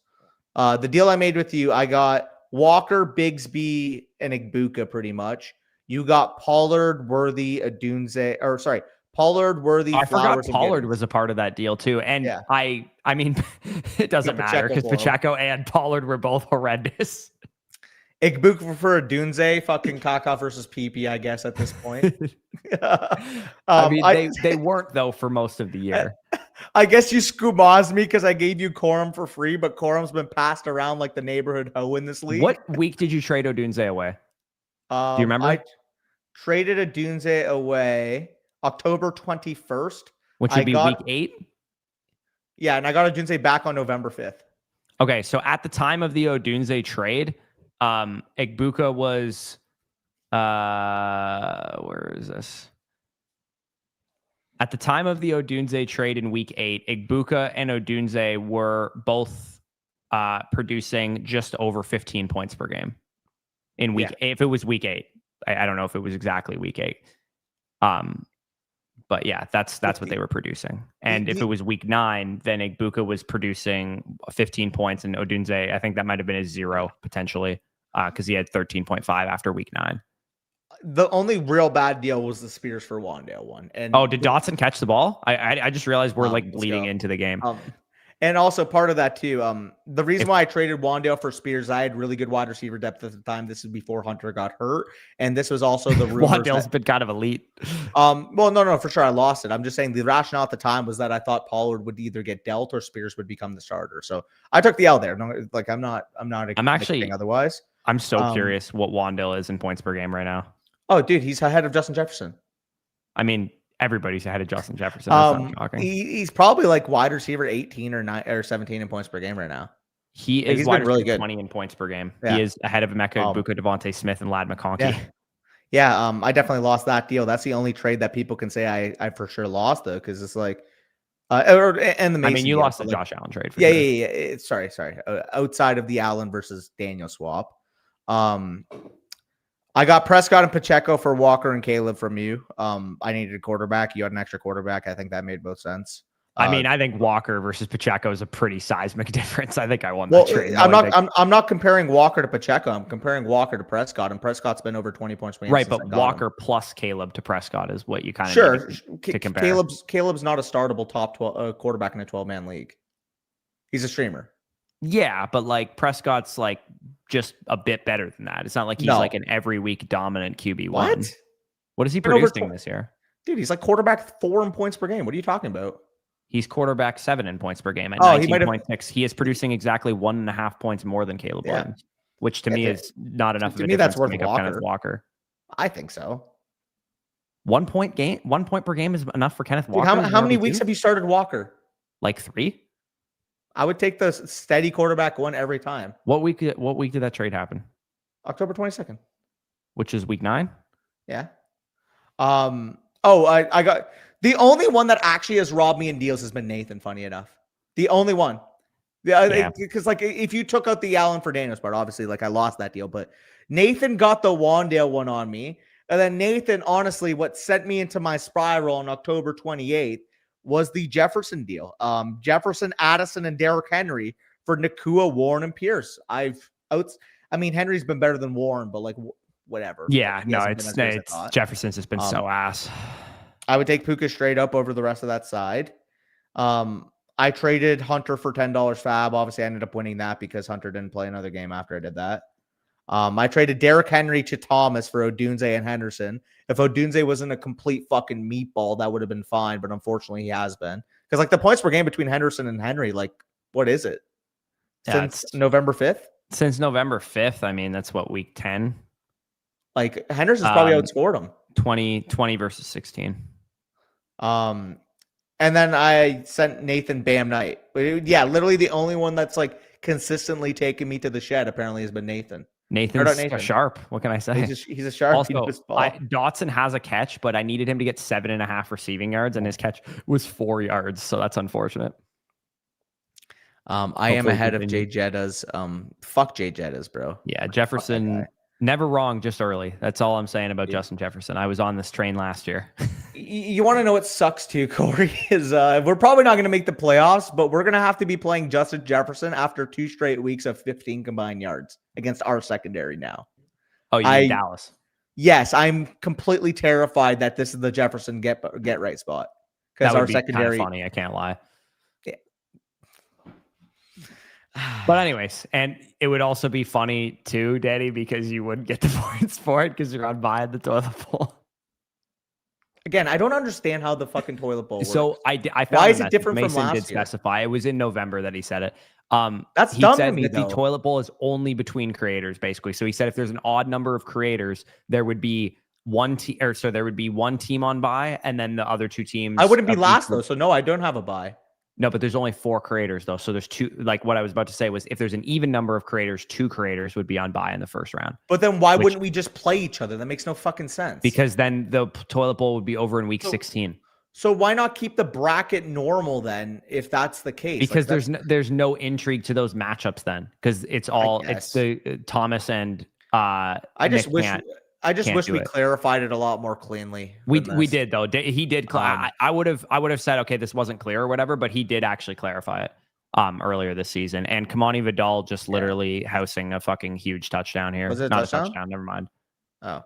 The deal I made with you, I got Walker, Bigsby, and Igbuka pretty much. You got Pollard, Worthy, Odunze, or sorry, Pollard, Worthy, I Flowers, forgot Pollard was a part of that deal too. And I mean, it doesn't matter because Pacheco and Pollard were both horrendous. Igbuka for Odunze, fucking Kaka versus PP, I guess, at this point. I mean, they weren't, though, for most of the year. I guess you scummazed me because I gave you Corum for free, but Corum's been passed around like the neighborhood hoe in this league. What week did you trade Odunze away? Do you remember? I traded Odunze away October 21st. Which would be week 8? Yeah, and I got Odunze back on November 5th. Okay, so at the time of the Odunze trade, Igbuka was where is this? At the time of the Odunze trade in week 8, Igbuka and Odunze were both producing just over 15 points per game in week. If it was week 8, I don't know if it was exactly week 8. But yeah, that's what they were producing. And if it was week 9, then Igbuka was producing 15 points, and Odunze, I think that might have been a 0 potentially, because he had 13.5 after week 9. The only real bad deal was the Spears for Wandale one. And did Dotson catch the ball? I just realized we're like bleeding into the game. And also part of that too. The reason why I traded Wandale for Spears, I had really good wide receiver depth at the time. This is before Hunter got hurt, and this was also the Wandale's been kind of elite. Well, no, for sure I lost it. I'm just saying the rationale at the time was that I thought Pollard would either get dealt or Spears would become the starter. So I took the L there. No, like I'm actually otherwise. I'm so curious what Wandale is in points per game right now. Oh, dude, he's ahead of Justin Jefferson. I mean, everybody's ahead of Justin Jefferson. That's not shocking. He's probably like wide receiver 18 or 17 in points per game right now. He's wide really good. 20 in points per game. Yeah. He is ahead of Emeka Egbuka, Devontae Smith, and Ladd McConkey. Yeah. I definitely lost that deal. That's the only trade that people can say I for sure lost though, because it's like, and the Mason you deal, lost the Josh Allen trade. For sure. Yeah. Sorry. Outside of the Allen versus Daniel swap, I got Prescott and Pacheco for Walker and Caleb from you. I needed a quarterback. You had an extra quarterback. I think that made both sense. I mean, I think Walker versus Pacheco is a pretty seismic difference. I think I won that trade. I'm not comparing Walker to Pacheco. I'm comparing Walker to Prescott, and Prescott's been over 20 points per game. Right, but Walker plus Caleb to Prescott is what you kind of to compare. Caleb's not a startable top 12 quarterback in a 12-man league. He's a streamer. Yeah, but like Prescott's like just a bit better than that. It's not like he's like an every week dominant QB1. What is he producing this year? Dude, he's like quarterback 4 in points per game. What are you talking about? He's quarterback 7 in points per game at 19.6. He is producing exactly 1.5 points more than Caleb Williams, which to me is not enough of a difference to make up Kenneth Walker. I think so. 1 point per game is enough for Kenneth Walker. Dude, how many weeks have you started Walker? Like 3. I would take the steady quarterback one every time. What week did that trade happen? October 22nd. Which is week 9? Yeah. I got the only one that actually has robbed me in deals has been Nathan, funny enough. The only one. Yeah. Because like if you took out the Allen for Daniels part, obviously like I lost that deal, but Nathan got the Wandale one on me. And then Nathan, honestly, what sent me into my spiral on October 28th was the Jefferson deal. Jefferson, Addison, and Derrick Henry for Nakua, Warren, and Pierce. Henry's been better than Warren, but like whatever. Yeah, no, it's Jefferson's just been so ass. I would take Puka straight up over the rest of that side. I traded Hunter for $10 fab. Obviously, I ended up winning that because Hunter didn't play another game after I did that. I traded Derrick Henry to Thomas for Odunze and Henderson. If Odunze wasn't a complete fucking meatball, that would have been fine. But unfortunately, he has been. Because like the points per game between Henderson and Henry, like what is it? Since November 5th? Since November 5th. I mean, that's what, week 10? Like Henderson's probably outscored him. 20 versus 16. And then I sent Nathan Bam Knight. Yeah, literally the only one that's like consistently taking me to the shed apparently has been Nathan. Nathan's sharp. What can I say? He's a sharp. Also, Dotson has a catch, but I needed him to get 7.5 receiving yards, and his catch was 4 yards. So that's unfortunate. I am ahead of Jay Jettas. Fuck Jay Jettas, bro. Yeah, Jefferson. Never wrong, just early. That's all I'm saying about Justin Jefferson. I was on this train last year. You want to know what sucks too, Corey, is we're probably not going to make the playoffs, but we're going to have to be playing Justin Jefferson after 2 straight weeks of 15 combined yards against our secondary now. Oh, you mean Dallas? Yes, I'm completely terrified that this is the Jefferson get right spot. Because our secondary, funny, I can't lie. But anyways, and it would also be funny too, Danny, because you wouldn't get the points for it because you're on buying the toilet bowl. Again, I don't understand how the fucking toilet bowl works. So I found why is it different Mason from last did year? Specify it was in November that he said it. That's he dumb said to me, that though. the toilet bowl is only between creators, basically. So he said if there's an odd number of creators, there would be one team, or so there would be one team on bye, and then the other 2 teams. I wouldn't be last though, so no, I don't have a bye. No, but there's only 4 creators though. So there's 2. Like what I was about to say was if there's an even number of creators, 2 creators would be on bye in the first round. But then why wouldn't we just play each other? That makes no fucking sense. Because then the toilet bowl would be over in week 16. So why not keep the bracket normal then, if that's the case? Because there's no intrigue to those matchups then, because it's the Thomas and I just wish we it. clarified it a lot more cleanly. We did though. He did. I would have said, okay, this wasn't clear or whatever, but he did actually clarify it earlier this season. And Kamani Vidal just literally housing a fucking huge touchdown here. Was it not a touchdown? Never mind. Oh,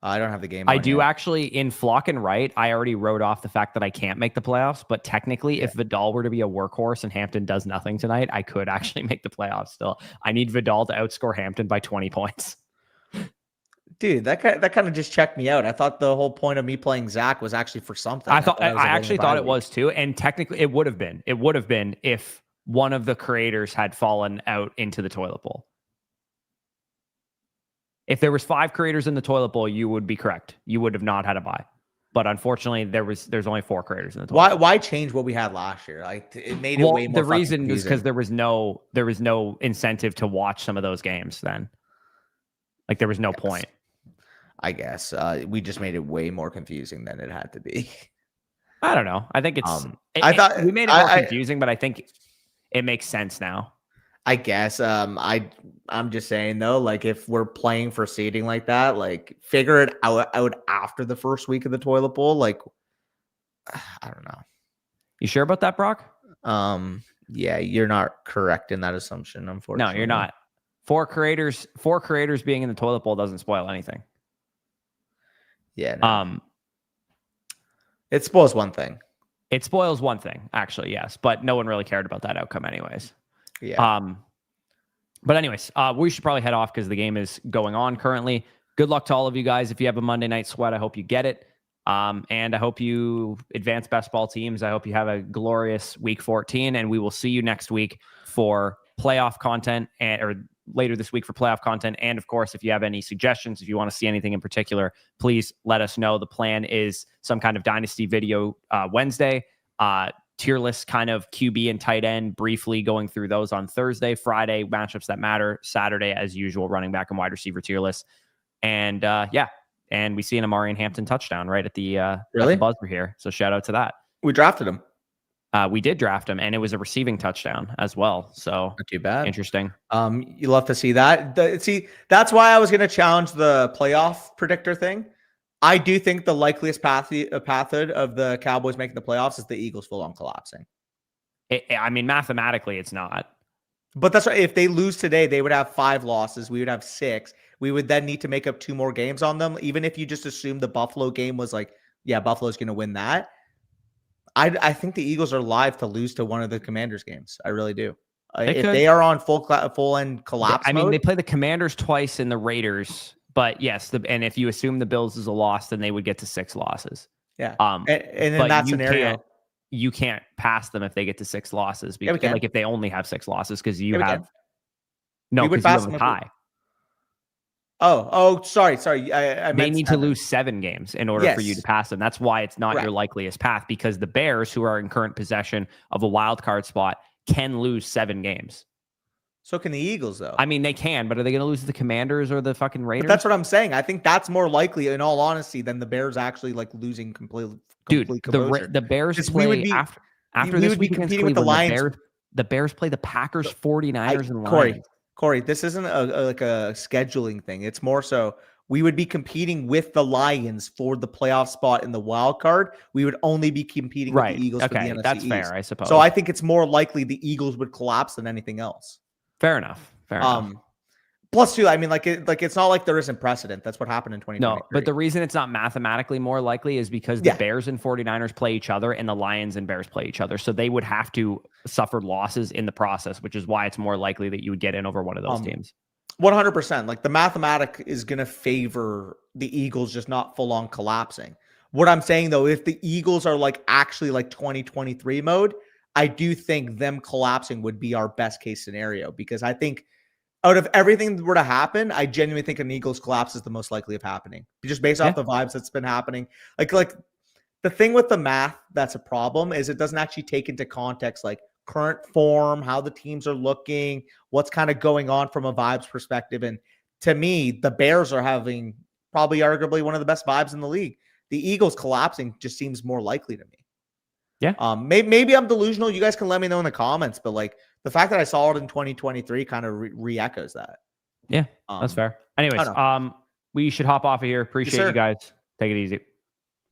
I don't have the game. I do actually, in Flock and Right, I already wrote off the fact that I can't make the playoffs. But technically, if Vidal were to be a workhorse and Hampton does nothing tonight, I could actually make the playoffs still. I need Vidal to outscore Hampton by 20 points. Dude, that kind of just checked me out. I thought the whole point of me playing Zach was actually for something. I actually thought it was too. And technically, it would have been. It would have been if one of the creators had fallen out into the toilet bowl. If there was 5 creators in the toilet bowl, you would be correct. You would have not had a bye. But unfortunately, there's only 4 creators in the toilet bowl. Why change what we had last year? Like it made it way more. The reason is because there was no incentive to watch some of those games then. Like there was no point. I guess we just made it way more confusing than it had to be. I don't know. I think it's. I thought we made it more confusing, but I think it makes sense now. I guess. I'm just saying though, like if we're playing for seeding like that, like figure it out after the first week of the toilet bowl. Like, I don't know. You sure about that, Brock? Yeah, you're not correct in that assumption. Unfortunately, no, you're not. 4 creators being in the toilet bowl doesn't spoil anything. Yeah. No. It spoils one thing. It spoils one thing, actually, yes, but no one really cared about that outcome, anyways. Yeah. But anyways, we should probably head off because the game is going on currently. Good luck to all of you guys. If you have a Monday night sweat, I hope you get it. And I hope you advance best ball teams. I hope you have a glorious week 14, and we will see you next week for playoff content or later this week for playoff content. And of course, if you have any suggestions, if you want to see anything in particular, please let us know. The plan is some kind of Dynasty video Wednesday, tier list kind of QB and tight end, briefly going through those on Thursday, Friday, matchups that matter, Saturday, as usual, running back and wide receiver tier list. And and we see an Amari and Hampton touchdown right at the buzzer here. So shout out to that. We drafted him. We did draft him, and it was a receiving touchdown as well. So not too bad. Interesting. You love to see that. That's why I was going to challenge the playoff predictor thing. I do think the likeliest pathhood of the Cowboys making the playoffs is the Eagles full on collapsing. I mean, mathematically, it's not. But that's right. If they lose today, they would have 5 losses. We would have 6. We would then need to make up 2 more games on them. Even if you just assume the Buffalo game was like, yeah, Buffalo's going to win that. I think the Eagles are live to lose to one of the Commanders games. I really do. They are on full end collapse. I mean, they play the Commanders twice and the Raiders. But yes, and if you assume the Bills is a loss, then they would get to 6 losses. Yeah. And in that scenario, you can't pass them if they get to 6 losses. Because, like if they only have 6 losses, because you have a tie. Sorry. They need to lose 7 games in order for you to pass them. That's why it's not your likeliest path, because the Bears, who are in current possession of a wild card spot, can lose 7 games. So can the Eagles, though. I mean, they can, but are they going to lose to the Commanders or the fucking Raiders? But that's what I'm saying. I think that's more likely, in all honesty, than the Bears actually like losing completely. Dude, the Bears play after this week against Cleveland. The Lions. The Bears play the Packers, 49ers, and Lions. Corey, this isn't a scheduling thing. It's more so we would be competing with the Lions for the playoff spot in the wild card. We would only be competing with the Eagles for the NFC that's East. Fair, I suppose. So I think it's more likely the Eagles would collapse than anything else. Fair enough. Plus, too, I mean, it's not like there isn't precedent. That's what happened in 2023. No, but the reason it's not mathematically more likely is because the Bears and 49ers play each other and the Lions and Bears play each other. So they would have to suffer losses in the process, which is why it's more likely that you would get in over one of those teams. 100%. Like the mathematic is going to favor the Eagles just not full on collapsing. What I'm saying, though, if the Eagles are like actually like 2023 mode, I do think them collapsing would be our best case scenario, because I think out of everything that were to happen, I genuinely think an Eagles collapse is the most likely of happening, just based off the vibes that's been happening. Like the thing with the math that's a problem is it doesn't actually take into context like current form, how the teams are looking, what's kind of going on from a vibes perspective. And to me, the Bears are having probably arguably one of the best vibes in the league. The Eagles collapsing just seems more likely to me. Yeah. Maybe I'm delusional. You guys can let me know in the comments, but like the fact that I saw it in 2023 kind of re-echoes that. Yeah, that's fair. Anyways, we should hop off of here. Appreciate you guys. Take it easy.